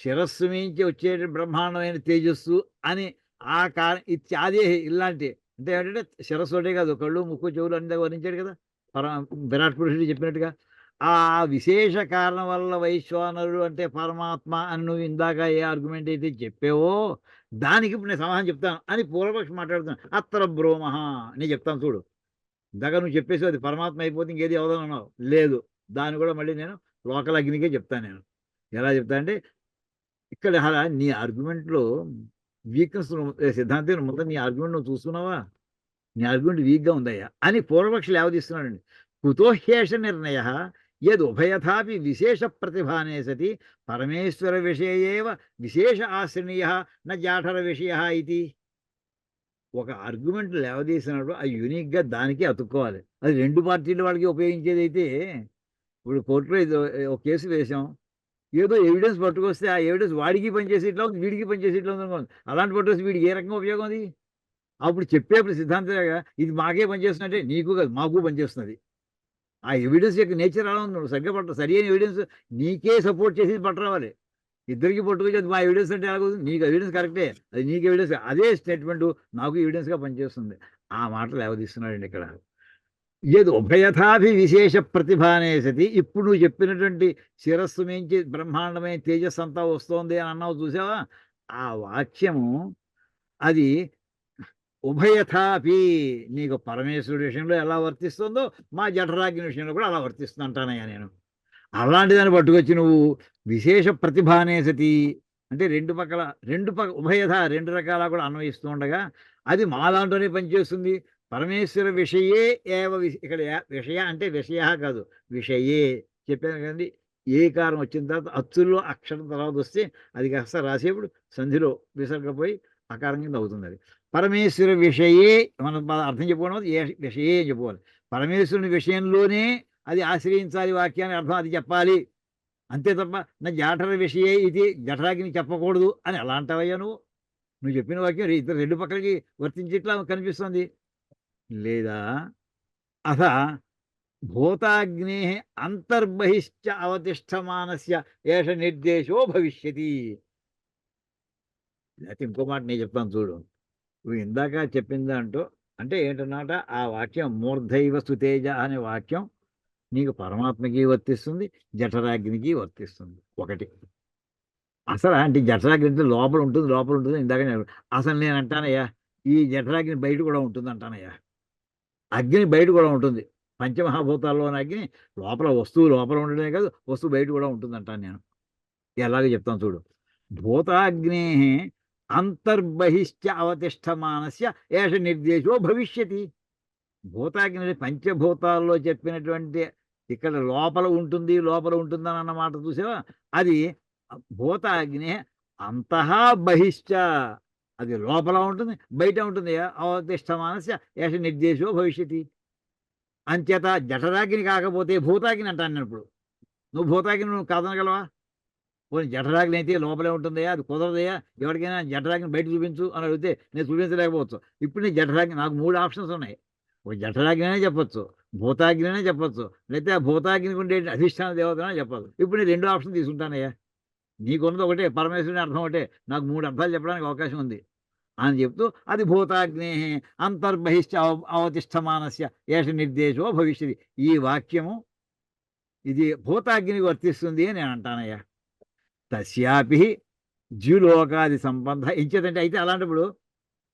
శిరస్సు మించి వచ్చే బ్రహ్మాండమైన తేజస్సు అని ఆ ఇత్యాదే, ఇలాంటి అంటే ఏంటంటే శిరస్సు ఒకటే కాదు, కళ్ళు ముక్కు చెవులు అన్ని వర్ణించాడు కదా విరాట్ పురుషుడు చెప్పినట్టుగా. ఆ విశేష కారణం వల్ల వైశ్వానరుడు అంటే పరమాత్మ అని నువ్వు ఇందాక ఏ ఆర్గ్యుమెంట్ అయితే చెప్పావో దానికి ఇప్పుడు నేను సమాధానం చెప్తాను అని పూర్వపక్షి మాట్లాడుతున్నాను. అత్తర బ్రోమహ, నేను చెప్తాను చూడు. ఇందాక నువ్వు చెప్పేసి అది పరమాత్మ అయిపోతే ఇంకేది అవదన్నావు, లేదు, దాన్ని కూడా మళ్ళీ నేను లోకల్ అగ్నికే చెప్తాను. నేను ఎలా చెప్తా అంటే, ఇక్కడ నీ ఆర్గ్యుమెంట్లో వీక్నెస్ సిద్ధాంతం ముందు నీ ఆర్గ్యుమెంట్ నువ్వు చూస్తున్నావా, నీ ఆర్గ్యుమెంట్ వీక్గా ఉందయ్యా అని పూర్వపక్షి లేవదీస్తున్నాడండి. కుతోహ్యేష నిర్ణయ యద్ ఉభయథాపి విశేష ప్రతిభానే సతి పరమేశ్వర విషయేవ విశేష ఆశ్రనీయ న జాఠర విషయ ఇది. ఒక ఆర్గ్యుమెంట్ లేవదీసినప్పుడు ఆ యూనిక్గా దానికి అతుక్కోవాలి. అది రెండు పార్టీల వాళ్ళకి ఉపయోగించేది అయితే, ఇప్పుడు కోర్టులో ఒక కేసు వేసాం, ఏదో ఎవిడెన్స్ పట్టుకొస్తే ఆ ఎవిడెన్స్ వాడికి పనిచేసేట్లా ఉంది, వీడికి పనిచేసేట్లా ఉంది అనుకోండి. అలాంటి పట్టుకొస్తే వీడికి ఏ రకంగా ఉపయోగం అది? అప్పుడు చెప్పేప్పుడు సిద్ధాంతంగా ఇది మాకే పనిచేస్తుందంటే నీకు కాదు మాకు పనిచేస్తున్నది. ఆ ఎవిడెన్స్ యొక్క నేచర్ అలా ఉంది. నువ్వు సరిగ్గా పట్ట సరి అయిన ఎవిడెన్స్ నీకే సపోర్ట్ చేసి పట్టరావాలి. ఇద్దరికి పట్టుకొచ్చి అది మా ఎవిడెన్స్ అంటే ఎలాగవుతుంది? నీకు ఎవిడెన్స్ కరెక్టే. అది నీకు ఎవిడెన్స్ అదే స్టేట్మెంట్ నాకు ఎవిడెన్స్‌గా పనిచేస్తుంది. ఆ మాట లేవదీస్తున్నాడండి ఇక్కడ. ఏది ఉభయథాభి విశేష ప్రతిభ అనే సతి ఇప్పుడు నువ్వు చెప్పినటువంటి శిరస్సు మించి బ్రహ్మాండమైన తేజస్సు అంతా వస్తోంది అని అన్నావు చూసావా? ఆ వాక్యము అది ఉభయథాపి నీకు పరమేశ్వరుడి విషయంలో ఎలా వర్తిస్తుందో మా జఠరాగ్ని విషయంలో కూడా అలా వర్తిస్తుంది అంటానయ్యా నేను. అలాంటి దాన్ని పట్టుకొచ్చి నువ్వు విశేష ప్రతిభ అనే సతి అంటే రెండు ఉభయథ రెండు రకాల కూడా అన్వయిస్తూ ఉండగా అది మా దాంట్లోనే పనిచేస్తుంది. పరమేశ్వర విషయే ఇక్కడ విషయ అంటే విషయ కాదు విషయే చెప్పాను కదండి. ఏకారం వచ్చిన తర్వాత అచ్చుల్లో అక్షరం తర్వాత వస్తే అది కాస్త రాసేప్పుడు సంధిలో విసర్గపోయి అకారం కింద అవుతుంది. అది పరమేశ్వర విషయే మనం అర్థం చెప్పుకోవడం విషయే అని చెప్పుకోవాలి. పరమేశ్వరుని విషయంలోనే అది ఆశ్రయించాలి వాక్యాన్ని అర్థం అది చెప్పాలి. అంతే తప్ప నా జాఠర విషయే ఇది జఠరాగ్ని చెప్పకూడదు అని ఎలా అంటావయ్యా నువ్వు? నువ్వు చెప్పిన వాక్యం ఇద్దరు రెండు పక్కలకి వర్తించేట్లా కనిపిస్తుంది. లేదా అథ భూతాగ్నే అంతర్బహిశ్చ అవతిష్టమానస్య ఏష నిర్దేశో భవిష్యతి. లేకపోతే ఇంకో మాట నేను చెప్తాను చూడు. నువ్వు ఇందాక చెప్పిన దాంట్లో అంటే ఏంటన్నమాట ఆ వాక్యం మూర్ధైవ సుతేజ అనే వాక్యం నీకు పరమాత్మకి వర్తిస్తుంది, జఠరాగ్నికి వర్తిస్తుంది. ఒకటి అసలు అంటే జఠరాగ్ని అంటే లోపల ఉంటుంది ఇందాక అసలు నేను అంటానయ్యా ఈ జఠరాగ్ని బయట కూడా ఉంటుంది అంటానయ్యా. అగ్ని బయట కూడా ఉంటుంది. పంచమహాభూతాల్లోని అగ్ని వస్తువు లోపల ఉండడమే కాదు వస్తువు బయట కూడా ఉంటుంది అంటాను నేను. ఎలాగో చెప్తాను చూడు. భూతాగ్నే అంతర్బహిశ్చ అవతిష్టమానస్య ఏష నిర్దేశో భవిష్యతి. భూతాగ్ని పంచభూతాల్లో చెప్పినటువంటి ఇక్కడ లోపల ఉంటుంది అని అన్నమాట చూసావా? అది భూతాగ్ని అంతః బహిశ్చ అది లోపల ఉంటుంది బయట ఉంటుంది. అవతిష్టమానస్య ఏష నిర్దేశో భవిష్యతి. అంచేత జఠరాగ్ని కాకపోతే భూతాగ్ని అంటాను నేను. ఇప్పుడు నువ్వు భూతాగ్ని నువ్వు కాదనగలవా? పోనీ జఠరాగ్ని అయితే లోపలే ఉంటుందయ్యా అది కుదరదయ్యా ఎవరికైనా జఠరాగ్ని బయట చూపించు అని అడిగితే నేను చూపించలేకపోవచ్చు. ఇప్పుడు నీ జఠరాగ్ని నాకు 3 ఆప్షన్స్ ఉన్నాయి. ఒక జఠరాగ్ని అనే చెప్పొచ్చు, భూతాగ్ని అనే చెప్పొచ్చు, లేకపోతే ఆ భూతాగ్నికి ఉండే అధిష్టాన దేవత అనే చెప్పచ్చు. ఇప్పుడు నేను 2 ఆప్షన్ తీసుకుంటానయ్యా. నీకున్నది ఒకటే పరమేశ్వరుని అర్థం ఒకటే, నాకు 3 అర్థాలు చెప్పడానికి అవకాశం ఉంది అని చెప్తూ అది భూతాగ్నే అంతర్బహిశ్చ అవతిష్టమానస్య ఏష నిర్దేశో భవిష్యతి. ఈ వాక్యము ఇది భూతాగ్నికి వర్తిస్తుంది అని నేను అంటానయ్యా. తస్యాపి ద్యులోకాది సంబంధ ఎంచేతంటే అయితే అలాంటప్పుడు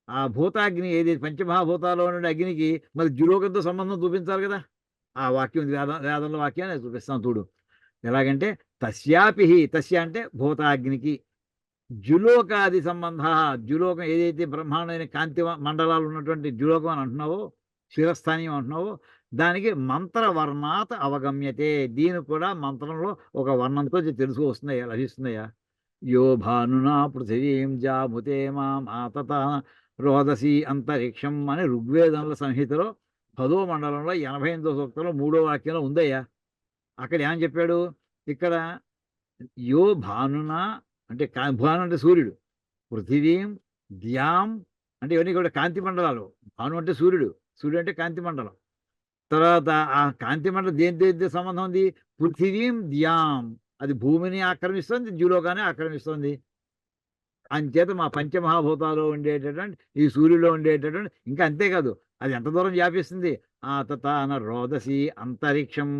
ఆ భూతాగ్ని ఏది పంచమహాభూతాల్లో ఉండే అగ్నికి మరి ద్యులోకంతో సంబంధం చూపించాలి కదా. ఆ వాక్యం వేదంలో వాక్యాన్ని చూపిస్తాను చూడు. ఎలాగంటే తస్య అంటే భూతాగ్నికి ద్యులోకాది సంబంధ ద్యులోకం ఏదైతే బ్రహ్మాండమైన కాంతి మండలాలు ఉన్నటువంటి ద్యులోకం అని అంటున్నావో శిరస్థానీయం అంటున్నావో దానికి మంత్రవర్ణాత్ అవగమ్యతే. దీనికి కూడా మంత్రంలో ఒక వర్ణంతో తెలుసు వస్తున్నాయా లభిస్తున్నాయా. యో భానునా పృథివీం జాముతే మాతత రోదసి అంతరిక్షం అని ఋగ్వేదంలో సంహితలో 10వ మండలంలో 88వ సూక్తంలో 3వ వాక్యంలో ఉందయ్యా. అక్కడ ఏమని చెప్పాడు? ఇక్కడ యో భానునా అంటే భాను అంటే సూర్యుడు, పృథివీం ద్యాం అంటే ఇవన్నీ కూడా కాంతి మండలాలు. భాను అంటే సూర్యుడు, సూర్యుడు అంటే కాంతి మండలం. తర్వాత ఆ కాంతి మండలం దేని సంబంధం ఉంది? పృథివీం ద్యాం అది భూమిని ఆక్రమిస్తుంది, ద్యులోకాన్ని ఆక్రమిస్తుంది. అంచేత మా పంచమహాభూతాలు ఉండేటటువంటి ఈ సూర్యులో ఉండేటటువంటి ఇంకా అంతేకాదు అది ఎంత దూరం వ్యాపిస్తుంది? ఆ తన రోదసి అంతరిక్షం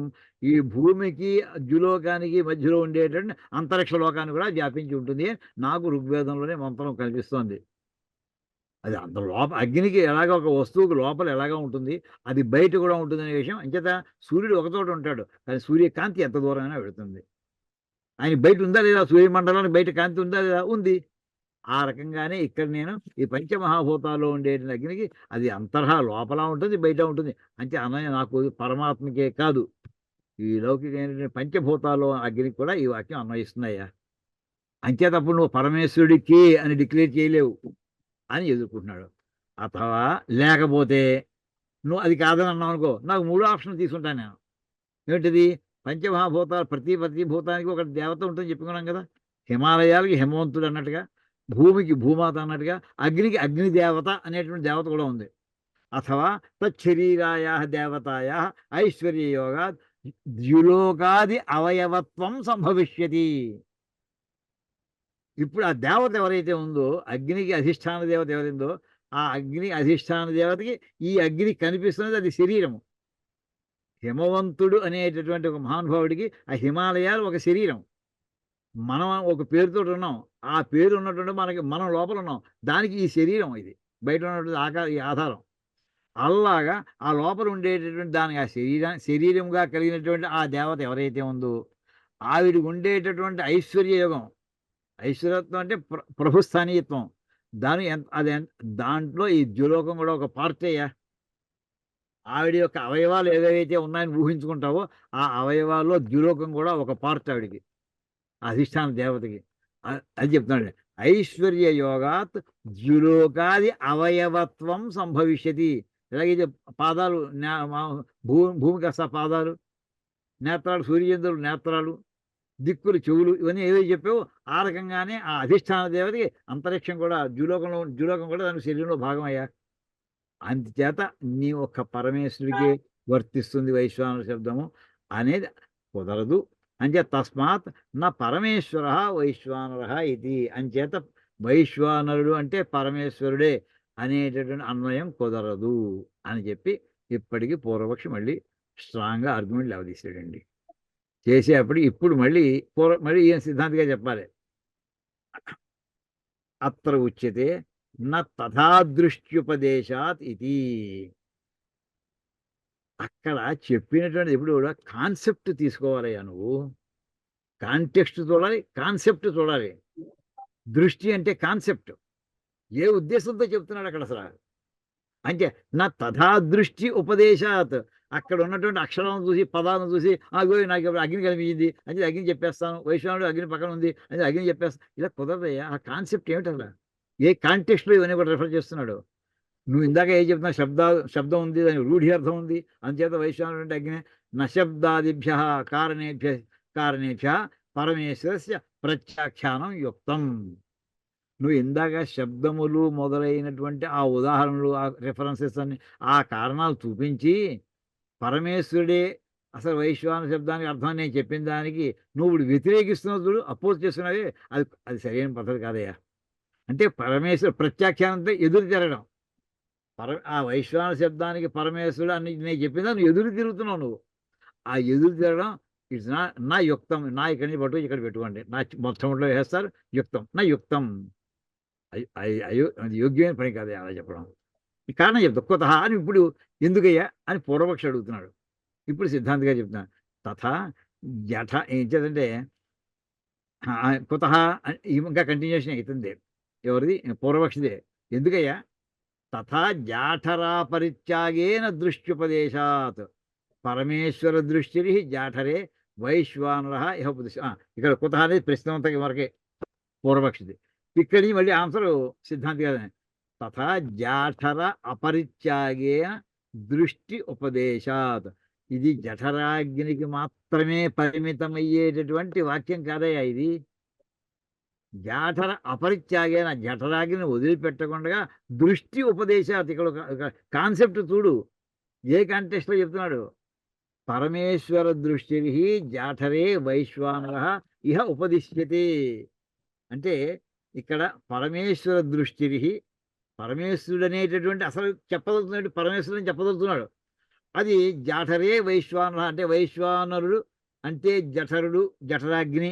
ఈ భూమికి ద్యులోకానికి మధ్యలో ఉండేటటువంటి అంతరిక్ష లోకాన్ని కూడా వ్యాపించి ఉంటుంది నాకు ఋగ్వేదంలోనే మంత్రం కనిపిస్తోంది. అది అంత అగ్నికి ఎలాగ ఒక వస్తువుకు లోపల ఎలాగా ఉంటుంది అది బయట కూడా ఉంటుంది అనే విషయం. అంచేత సూర్యుడు ఒకచోట ఉంటాడు కానీ సూర్యకాంతి ఎంత దూరమైనా వెళుతుంది. ఆయన బయట ఉందా లేదా? సూర్యమండలానికి బయట కాంతి ఉందా లేదా? ఉంది. ఆ రకంగానే ఇక్కడ నేను ఈ పంచమహాభూతాల్లో ఉండే అగ్నికి అది అంతర్హా లోపల ఉంటుంది బయట ఉంటుంది. అంటే అన్నయ్య నాకు పరమాత్మకే కాదు ఈ లౌకికమైన పంచభూతాల్లో అగ్నికి కూడా ఈ వాక్యం అన్వయిస్తున్నాయా. అంచేతప్పుడు నువ్వు పరమేశ్వరుడికి అని డిక్లేర్ చేయలేవు అని ఎదుర్కొంటున్నాడు. అథవా లేకపోతే నువ్వు అది కాదని అన్నావు అనుకో నాకు 3 ఆప్షన్లు తీసుకుంటాను నేను. ఏంటిది? పంచమహాభూతాలు ప్రతి భూతానికి ఒక దేవత ఉంటుందని చెప్పుకున్నాం కదా. హిమాలయాలకి హిమవంతుడు అన్నట్టుగా భూమికి భూమాత అన్నట్టుగా అగ్నికి అగ్నిదేవత అనేటువంటి దేవత కూడా ఉంది. అథవా తచ్చరీరాయ దేవతాయ ఐశ్వర్యయోగా ద్యులోకాది అవయవత్వం సంభవిష్యతి. ఇప్పుడు ఆ దేవత ఎవరైతే ఉందో, అగ్నికి అధిష్టాన దేవత ఎవరైందో, ఆ అగ్ని అధిష్టాన దేవతకి ఈ అగ్ని కనిపిస్తున్నది, అది శరీరము. హిమవంతుడు అనేటటువంటి ఒక మహానుభావుడికి ఆ హిమాలయాలు ఒక శరీరం. మనం ఒక పేరుతో ఉన్నాం. ఆ పేరు ఉన్నటువంటి మనం లోపల ఉన్నాం. దానికి ఈ శరీరం ఇది. బయట ఉన్నటువంటి ఈ ఆధారం. అలాగా ఆ లోపల ఉండేటటువంటి దానికి ఆ శరీరంగా కలిగినటువంటి ఆ దేవత ఎవరైతే ఉందో, ఆవిడికి ఉండేటటువంటి ఐశ్వర్య యోగం. ఐశ్వర్యత్వం అంటే ప్రభుస్థానీయత్వం. దాంట్లో ఈ ద్యులోకం కూడా ఒక పార్టేయా. ఆవిడ యొక్క అవయవాలు ఏవైతే ఉన్నాయని ఊహించుకుంటావో, ఆ అవయవాల్లో ద్యులోకం కూడా ఒక పార్ట్ ఆవిడికి, అధిష్టాన దేవతకి. అది చెప్తున్నాడు. ఐశ్వర్య యోగాత్ ద్యులోకాది అవయవత్వం సంభవిష్యతి. ఎలాగైతే పాదాలు భూమి కాస్త పాదాలు, నేత్రాలు సూర్యచంద్రులు నేత్రాలు, దిక్కులు చెవులు, ఇవన్నీ ఏవైతే చెప్పావో ఆ రకంగానే ఆ అధిష్టాన దేవతకి అంతరిక్షం కూడా ద్యులోకం కూడా దానికి శరీరంలో భాగం అయ్యా. అందుచేత నీ ఒక్క పరమేశ్వరుడికే వర్తిస్తుంది వైశ్వానర శబ్దము అనేది కుదరదు. అంచేత తస్మాత్ నా పరమేశ్వర వైశ్వానర ఇది. అంచేత వైశ్వానరుడు అంటే పరమేశ్వరుడే అనేటటువంటి అన్వయం కుదరదు అని చెప్పి ఇప్పటికీ పూర్వపక్షి మళ్ళీ స్ట్రాంగ్గా ఆర్గ్యుమెంట్ లేవదీశాడండి. చేసేప్పుడు ఇప్పుడు మళ్ళీ ఈయన సిద్ధాంతిగా చెప్పాలి. అత్ర ఉచ్యతే న తథాదృష్ట్యుపదేశాత్ ఇది. అక్కడ చెప్పినటువంటి ఎప్పుడు కూడా కాన్సెప్ట్ తీసుకోవాలయ్యా నువ్వు. కాంటెక్స్ట్ చూడాలి, కాన్సెప్ట్ చూడాలి. దృష్టి అంటే కాన్సెప్ట్. ఏ ఉద్దేశంతో చెప్తున్నాడు అక్కడ అసలు అంటే నా తథాదృష్టి ఉపదేశాత్. అక్కడ ఉన్నటువంటి అక్షరాలను చూసి పదాలను చూసి నాకు అగ్ని కనిపించింది అంటే అగ్ని చెప్పేస్తాను, వైశ్వానుడు అగ్ని పక్కన ఉంది అంటే అగ్ని చెప్పేస్తాను, ఇలా కుదరదయ్యా. ఆ కాన్సెప్ట్ ఏమిటి అసలు? ఏ కాంటెక్స్ట్లో ఇవన్నీ కూడా రిఫర్ చేస్తున్నాడు. నువ్వు ఇందాక ఏం చెప్తున్నావు? శబ్దం ఉంది, దానికి రూఢి ఉంది. అందుచేత వైశ్వానుడు అంటే అగ్ని. నశబ్దాదిభ్య కారణేభ్య పరమేశ్వరస్య ప్రత్యాఖ్యానం యుక్తం. నువ్వు ఇందాక శబ్దములు మొదలైనటువంటి ఆ ఉదాహరణలు, ఆ రిఫరెన్సెస్ అన్ని, ఆ కారణాలు చూపించి పరమేశ్వరుడే అసలు వైశ్వాన శబ్దానికి అర్థం నేను చెప్పిన దానికి నువ్వు వ్యతిరేకిస్తున్నావు చూడు, అపోజ్ చేస్తున్నావే, అది సరైన పద్ధతి కాదయ్యా. అంటే పరమేశ్వరు ప్రత్యాఖ్యానంతో ఎదురు తిరగడం. ఆ వైశ్వాన శబ్దానికి పరమేశ్వరుడు అని నేను చెప్పిన నువ్వు ఎదురు తిరుగుతున్నావు. నువ్వు ఆ ఎదురు తిరగడం ఇట్స్ నా యుక్తం. నా ఇక్కడి నుంచి పట్టు ఇక్కడ పెట్టుకోండి, నా మొట్టమొదటిలో వేస్తారు యుక్తం, నా యుక్తం. అయ్యో అది యోగ్యమైన పని కాదు అలా చెప్పడం. ఈ కారణం చెప్తా కొత్త అని. ఇప్పుడు ఎందుకయ్యా అని పూర్వపక్షి అడుగుతున్నాడు. ఇప్పుడు సిద్ధాంతిగా చెప్తున్నాను. తథా జఠ ఏం చేద్దంటే కొత్త ఇంకా కంటిన్యూషన్ అవుతుంది. ఎవరిది? పూర్వపక్షిదే. ఎందుకయ్యా? తథా జాఠరా పరిత్యాగేన దృష్ట్యుపదేశాత్ పరమేశ్వర దృష్టి జాఠరే వైశ్వానర ఇహ ఉపదేశ. ఇక్కడ కొత్త అనేది ప్రశ్నవంతకి వరకే పూర్వపక్షిది. ఇక్కడి నుంచి మళ్ళీ ఆన్సర్ సిద్ధాంతి కదా. తథా జాఠర అపరిత్యాగేన దృష్టి ఉపదేశాత్. ఇది జఠరాగ్నికి మాత్రమే పరిమితమయ్యేటటువంటి వాక్యం కాదయ్యా ఇది. జాఠర అపరిత్యాగేన, జఠరాగ్ని వదిలిపెట్టకుండా దృష్టి ఉపదేశాత్. ఇక్కడ కాన్సెప్ట్ చూడు, ఏ కాంటెక్స్ట్లో చెప్తున్నాడు. పరమేశ్వర దృష్టి జాఠరే వైశ్వానర ఇహ ఉపదిశ్యతే అంటే ఇక్కడ పరమేశ్వర దృష్టి, పరమేశ్వరుడు అనేటటువంటి అసలు చెప్పదలుచున్నాడు, పరమేశ్వరుని చెప్పదలుచున్నాడు. అది జాఠరే వైశ్వానర అంటే వైశ్వానరుడు అంటే జఠరుడు, జఠరాగ్ని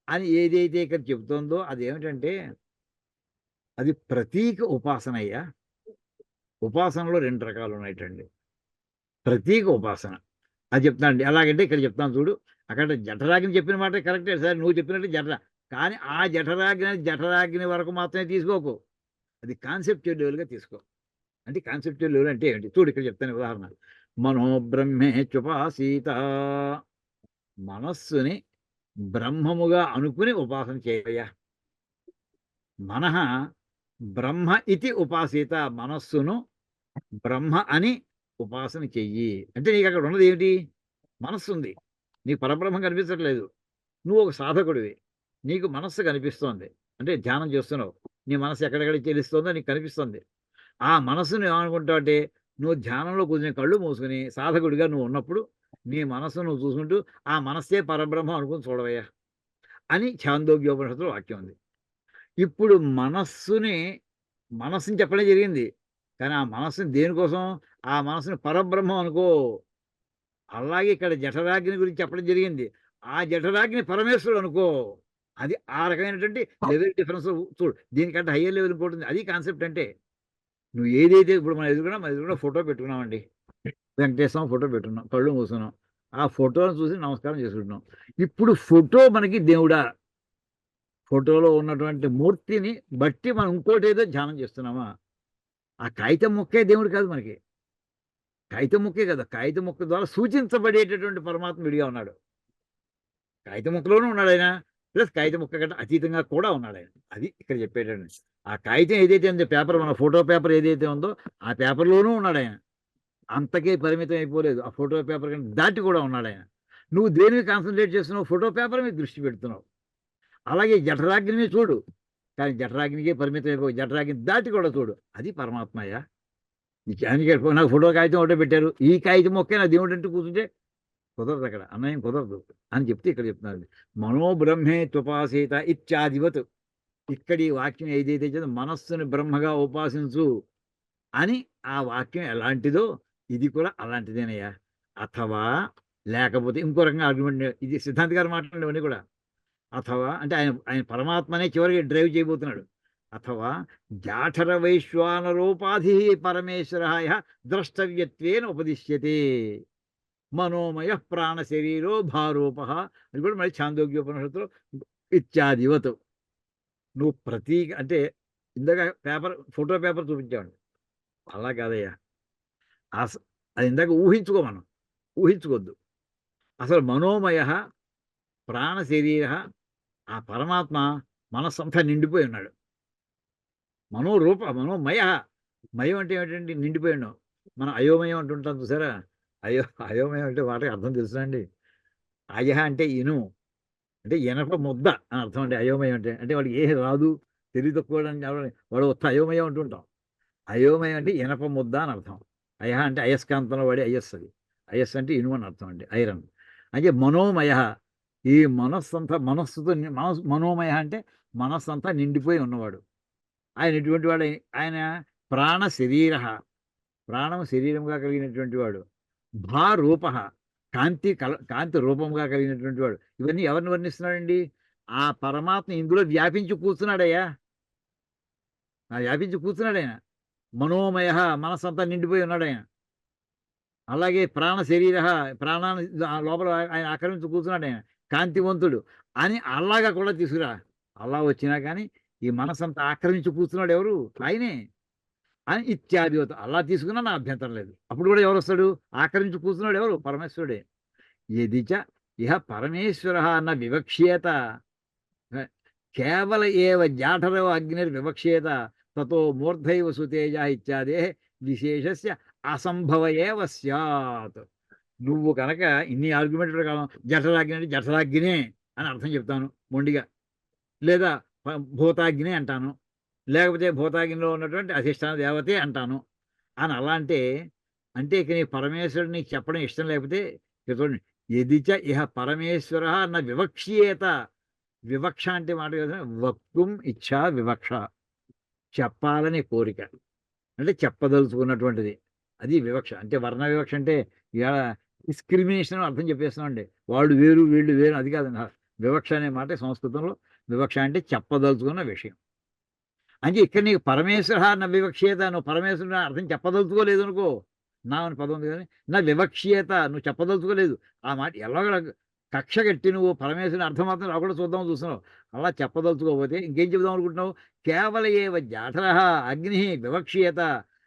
అని ఏదైతే ఇక్కడ చెబుతోందో అదేమిటంటే అది ప్రతీక ఉపాసన అయ్యా. ఉపాసనలో 2 రకాలు ఉన్నాయటండి. ప్రతీక ఉపాసన అది చెప్తానండి. ఎలాగంటే ఇక్కడ చెప్తాను చూడు. అక్కడ జఠరాగ్ని చెప్పిన మాట కరెక్టే సార్, నువ్వు చెప్పినట్టు జఠర. కానీ ఆ జఠరాగ్ని వరకు మాత్రమే తీసుకోకు, అది కాన్సెప్చువల్ లెవెల్గా తీసుకో. అంటే కాన్సెప్చువల్ లెవెల్ అంటే ఏంటి చూడు, ఇక్కడ చెప్తాను ఉదాహరణ. మనోబ్రహ్మే చుపాసీత. మనస్సుని బ్రహ్మముగా అనుకుని ఉపాసన చేయయ్యా. మనః బ్రహ్మ ఇతి ఉపాసీత. మనస్సును బ్రహ్మ అని ఉపాసన చెయ్యి. అంటే నీకు అక్కడ ఉన్నది ఏమిటి? మనస్సు ఉంది, నీకు పరబ్రహ్మ కనిపించట్లేదు. నువ్వు ఒక సాధకుడివి, నీకు మనస్సు కనిపిస్తోంది, అంటే ధ్యానం చేస్తున్నావు. నీ మనసు ఎక్కడెక్కడ చెలిస్తుందో నీకు కనిపిస్తుంది. ఆ మనసుని ఏమనుకుంటావు అంటే, నువ్వు ధ్యానంలో కూర్చొని కళ్ళు మూసుకొని సాధకుడిగా నువ్వు ఉన్నప్పుడు, నీ మనస్సును నువ్వు చూసుకుంటూ, ఆ మనస్సే పరబ్రహ్మం అనుకుని చూడవయ్యా అని ఛాందోగ్యోపనిషత్తులో వాక్యం ఉంది. ఇప్పుడు మనస్సుని చెప్పడం జరిగింది. కానీ ఆ మనస్సుని దేనికోసం? ఆ మనస్సుని పరబ్రహ్మం అనుకో. అలాగే ఇక్కడ జఠరాగ్ని గురించి చెప్పడం జరిగింది. ఆ జఠరాగ్ని పరమేశ్వరుడు అనుకో. అది ఆ రకమైనటువంటి లెవెల్ డిఫరెన్స్ చూడు. దీనికంటే హైయర్ లెవెల్ ఇంకోటుంది. అది కాన్సెప్ట్ అంటే. నువ్వు ఏదైతే ఇప్పుడు మన ఎదురుగుండా ఫోటో పెట్టుకున్నామండి. వెంకటేశ్వర స్వామి ఫోటో పెట్టుకున్నాం. కళ్ళు మూసుకున్నాం. ఆ ఫోటోని చూసి నమస్కారం చేసుకుంటున్నాం. ఇప్పుడు ఫోటో మనకి దేవుడా? ఫోటోలో ఉన్నటువంటి మూర్తిని బట్టి మనం ఇంకోటేదో ధ్యానం చేస్తున్నామా? ఆ కాగితం ముక్కే దేవుడు కాదు మనకి. కాగితం ముక్కే కదా! కాగితం ముక్క ద్వారా సూచించబడేటటువంటి పరమాత్మ విడిగా ఉన్నాడు. కాగితం ముక్కలోనూ ఉన్నాడాయన. ప్లస్ కాగితం ముక్క కంటే అతీతంగా కూడా ఉన్నాడాయన. అది ఇక్కడ చెప్పేటండి. ఆ కాగితం ఏదైతే ఉందో పేపర్ మన ఫోటో పేపర్ ఏదైతే ఉందో ఆ పేపర్‌లోనూ ఉన్నాడాయన. అంతకే పరిమితం అయిపోలేదు. ఆ ఫోటో పేపర్ కంటే దాటి కూడా ఉన్నాడాయన. నువ్వు దేని మీద కాన్సంట్రేట్ చేస్తున్నావు? ఫోటో పేపర్ మీద దృష్టి పెడుతున్నావు. అలాగే జఠరాగ్నిని చూడు. కానీ జఠరాగ్నికే పరిమితం అయిపోయి జఠరాగ్ని దాటి కూడా చూడు. అది పరమాత్మయ్య. నీకు నాకు ఫోటో కాగితం ఒకటే పెట్టారు. ఈ కాగితం మొక్కే నా దేవుడంటూ కూర్చుంటే కుదరదక్కడ. అన్వయం కుదరదు అని చెప్తే ఇక్కడ చెప్తున్నారండి. మనోబ్రహ్మే త్వపాసేత ఇత్యాదివత్. ఇక్కడ ఈ వాక్యం ఏదైతే చెప్పిందో మనస్సుని బ్రహ్మగా ఉపాసించు అని ఆ వాక్యం ఎలాంటిదో ఇది కూడా అలాంటిదేనయ్యా. అథవా లేకపోతే ఇంకో రకంగా ఆర్గ్యుమెంట్ ఇది సిద్ధాంతి గారు మాట్లాడినవన్నీ కూడా. అథవా అంటే ఆయన ఆయన పరమాత్మనే చివరికి డ్రైవ్ చేయబోతున్నాడు. అథవా జాఠర వైశ్వానరోపాధి పరమేశ్వరః యః ద్రష్టవ్యత్వేన ఉపదిశ్యతే. మనోమయ ప్రాణ శరీరో భారూపః అది కూడా మళ్ళీ ఛాందోగ్యోపనిషత్తులో ఇత్యాదివత్. నువ్వు అంటే ఇందాక ఫోటో పేపర్ చూపించావండి. అలా కాదయ్యా. అస అది ఇందాక ఊహించుకో మనం. ఊహించుకోవద్దు. అసలు మనోమయః ప్రాణ శరీరః ఆ పరమాత్మ మనస్సంతా నిండిపోయి ఉన్నాడు. మనోమయ. మయం అంటే ఏమిటండి? నిండిపోయి ఉన్నాం. మనం అయోమయం అంటుంటాం చూసారా? అయోమయం అంటే వాటికి అర్థం తెలుసా అండి? అయహ అంటే ఇనుము. అంటే ఇనప ముద్ద అని అర్థం అండి అయోమయం అంటే. అంటే వాడికి ఏమి రాదు, తెలివి తక్కువోడని వాడు ఉత్త అయోమయం అంటుంటాం. అయోమయం అంటే ఇనప ముద్ద అని అర్థం. అయహ అంటే అయస్కాంతంలో వాడే అయస్సు అది. అయస్సు అంటే ఇనుము అని అర్థం అండి. ఐరన్. అంటే మనోమయ ఈ మనస్సుతో మనోమయ అంటే మనస్సంతా నిండిపోయి ఉన్నవాడు. ఆయన ఎటువంటి వాడు? ఆయన ప్రాణ శరీరః. ప్రాణం శరీరంగా కలిగినటువంటి వాడు. రూపః కాంతి రూపంగా కలిగినటువంటి వాడు. ఇవన్నీ ఎవరిని వర్ణిస్తున్నాడండి? ఆ పరమాత్మ ఇందులో వ్యాపించి కూర్చున్నాడయ్యా. వ్యాపించి కూర్చున్నాడాయన. మనోమయః మనస్సంతా నిండిపోయి ఉన్నాడాయన. అలాగే ప్రాణ శరీరః ప్రాణాన్ని లోపల ఆయన ఆక్రమించి కూర్చున్నాడాయన. కాంతివంతుడు అని అలాగా కూడా తీసుకురా. అలా వచ్చినా కానీ ఈ మనసంతా ఆక్రమించి కూర్చున్నాడు ఎవరు? ఆయనే. అని ఇత్యాదివత్. అలా తీసుకున్నా నా అభ్యంతరం లేదు. అప్పుడు కూడా ఎవరొస్తాడు? ఆక్రమించి కూర్చున్నాడు ఎవరు? పరమేశ్వరుడే. యదిచ ఇహ పరమేశ్వరః న వివక్ష్యేత కేవల ఏవ జాఠరో అగ్నిర్వివక్ష్యేత తతో మూర్ధైవ సుతేజ ఇత్యాదేః విశేషస్య అసంభవ ఏవ స్యాత్. నువ్వు కనుక ఇన్ని ఆర్గ్యుమెంట్ ప్రకారం జఠరాగ్ని అంటే జఠరాగ్నే అని అర్థం చెప్తాను మొండిగా. లేదా భూతాగ్ని అంటాను. లేకపోతే భూతాగ్నిలో ఉన్నటువంటి అధిష్టాన దేవతే అంటాను. అని అలా అంటే ఇక నీ పరమేశ్వరుడు నీకు చెప్పడం ఇష్టం లేకపోతే ఇక చూడండి. యదిచ ఇహ పరమేశ్వరః న వివక్ష్యేత. వివక్ష అంటే మాట కదా! వక్తుం ఇచ్ఛా వివక్ష. చెప్పాలని కోరిక. అంటే చెప్పదలుచుకున్నటువంటిది. అది వివక్ష. అంటే వర్ణ వివక్ష అంటే ఇవాళ డిస్క్రిమినేషన్ అని అర్థం చెప్పేస్తున్నామండి. వాళ్ళు వేరు, వీళ్ళు వేరు అది కాదండి. వివక్ష అనే మాట సంస్కృతంలో వివక్ష అంటే చెప్పదలుచుకున్న విషయం. అంటే ఇక్కడ నీకు పరమేశ్వర న వివక్ష్యేత నువ్వు పరమేశ్వరుని అర్థం చెప్పదలుచుకోలేదనుకో. నా అని పదం ఉంది కానీ నా వివక్ష్యేత నువ్వు చెప్పదలుచుకోలేదు. ఆ మాట ఎలాగో కక్ష కట్టి నువ్వు పరమేశ్వరుని అర్థం మాత్రం రాకుండా చూద్దామని చూస్తున్నావు. అలా చెప్పదలుచుకోకపోతే ఇంకేం చెబుదాం అనుకుంటున్నావు? కేవల ఏవ జఠరః అగ్ని వివక్ష్యేత.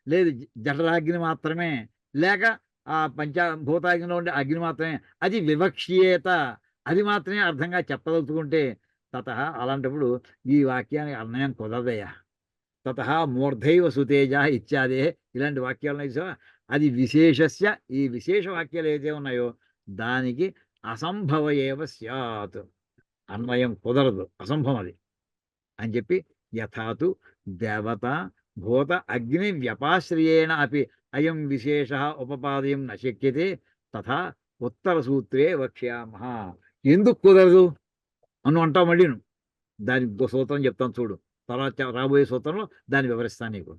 లేదు జఠరాగ్ని మాత్రమే. లేక ఆ పంచభూతాగ్నిలో ఉండే అగ్ని మాత్రమే. అది వివక్ష్యేత. అది మాత్రమే అర్థంగా చెప్పదలుచుకుంటే తతః అలాంటప్పుడు ఈ వాక్యానికి అన్వయం కుదరదయ్యా. తతః మూర్ధైవ సుతేజ ఇత్యాదే ఇలాంటి వాక్యాలు ఉన్నాయి చూసావా? అది విశేషస్య ఈ విశేష వాక్యాలు ఏవైతే ఉన్నాయో దానికి అసంభవ ఏవ స్యాత్. అన్వయం కుదరదు. అసంభవం అది. అని చెప్పి యథాతు దేవత భూత అగ్ని వ్యపాశ్రయేణ అపి అయం విశేష ఉపపాదయం న శక్యతే తథా ఉత్తర సూత్రే వక్ష్యామః. ఎందుకు కుదరదు అని అంటావు మళ్ళీ నువ్వు. దానికి సూత్రం చెప్తాను చూడు, తర్వాత రాబోయే సూత్రంలో దాన్ని వివరిస్తాను నీకు.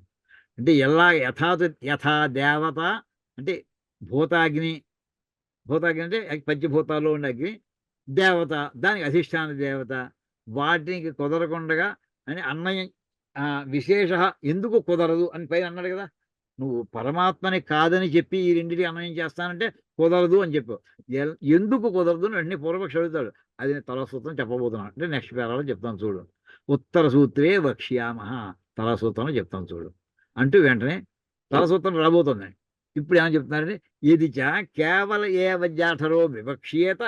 అంటే ఎలా యథా దేవత అంటే భూతాగ్ని, భూతాగ్ని అంటే పంచభూతాల్లో ఉండే అగ్ని, దేవత దానికి అధిష్టాన దేవత, వాటికి కుదరకుండగా అని అన్నయం విశేష ఎందుకు కుదరదు అని పైన అన్నాడు కదా. నువ్వు పరమాత్మని కాదని చెప్పి ఈ రెండింటికి అన్వయం చేస్తానంటే కుదరదు అని చెప్పావు. ఎందుకు కుదరదు అని వెంటనే పూర్వపక్షి అడుగుతాడు. అది నేను తల సూత్రం చెప్పబోతున్నాను. అంటే నెక్స్ట్ పేరాలో చెప్తాను చూడు. ఉత్తర సూత్రే వక్ష్యామః, తల సూత్రంలో చెప్తాను చూడు అంటూ వెంటనే తల సూత్రం రాబోతుంది. ఇప్పుడు ఏమని చెప్తున్నారంటే ఇది కేవల ఏవ జఠరో వివక్ష్యేత,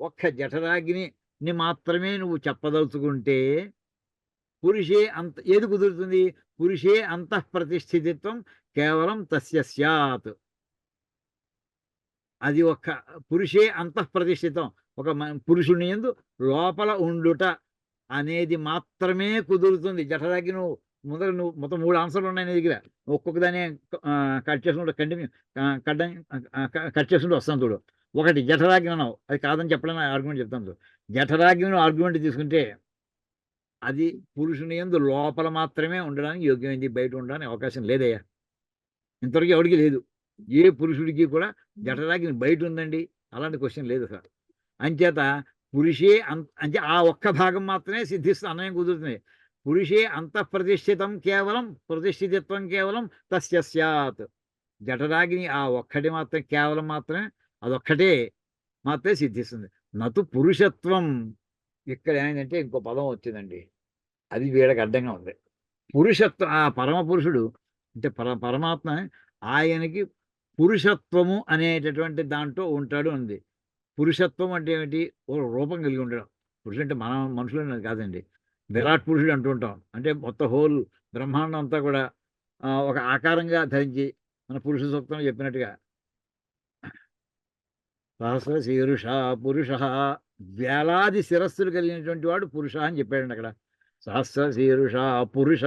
ఒక్క జఠరాగ్ని మాత్రమే నువ్వు చెప్పదలుచుకుంటే పురుషే ఏది కుదురుతుంది? పురుషే అంతఃప్రతిష్ఠితిత్వం కేవలం తస్య స్యాత్. అది ఒక్క పురుషే అంతఃప్రతిష్ఠితం, ఒక పురుషుని యందు లోపల ఉండుట అనేది మాత్రమే కుదురుతుంది. జఠరాగ్ని నువ్వు మొత్తం 3 ఆన్సర్లు ఉన్నాయి నీ దగ్గర. ఒక్కొక్క దాన్ని కట్ చేసుకుంటూ కంటిన్యూ కట్ చేసుకుంటూ వస్తాను చూడు. ఒకటి జఠరాగ్ని అన్నావు, అది కాదని చెప్పడానికి ఆర్గ్యుమెంట్ చెప్తాను చూడు. జఠరాగ్ని ఆర్గ్యుమెంట్ తీసుకుంటే అది పురుషుని యందు లోపల మాత్రమే ఉండడానికి యోగ్యమైంది, బయట ఉండడానికి అవకాశం లేదయ్యా. ఇంతవరకు ఎవరికి లేదు. ఏ పురుషుడికి కూడా జఠరాగ్ని బయట ఉందండి అలాంటి క్వశ్చన్ లేదు సార్. అంచేత పురుషే అంటే ఆ ఒక్క భాగం మాత్రమే సిద్ధిస్తూ అన్వయం కుదురుతుంది. పురుషే అంతఃప్రతిష్ఠితం కేవలం ప్రతిష్ఠితత్వం కేవలం తస్య స్యాత్. జఠరాగ్ని ఆ ఒక్కటి మాత్రం కేవలం మాత్రమే అదొక్కటే మాత్రమే సిద్ధిస్తుంది. నతు పురుషత్వం. ఇక్కడ ఏమైందంటే ఇంకో పదం వచ్చిందండి, అది వీళ్ళకి అడ్డంగా ఉంది. పురుషత్వం, ఆ పరమ పురుషుడు అంటే పరమాత్మ ఆయనకి పురుషత్వము అనేటటువంటి దాంట్లో ఉంటాడు ఉంది. పురుషత్వం అంటే ఏమిటి? ఓ రూపం కలిగి ఉండడం. పురుషుడు అంటే మన మనుషులు కాదండి, విరాట్ పురుషుడు అంటూ ఉంటాం. అంటే మొత్తం హోల్ బ్రహ్మాండం అంతా కూడా ఒక ఆకారంగా ధరించి మన పురుష సూక్తంలో చెప్పినట్టుగా సహస్ర శీర్ష పురుష, వేలాది శిరస్సులు కలిగినటువంటి వాడు పురుష అని చెప్పాడండి అక్కడ. సహస్ర శీర్ష పురుష,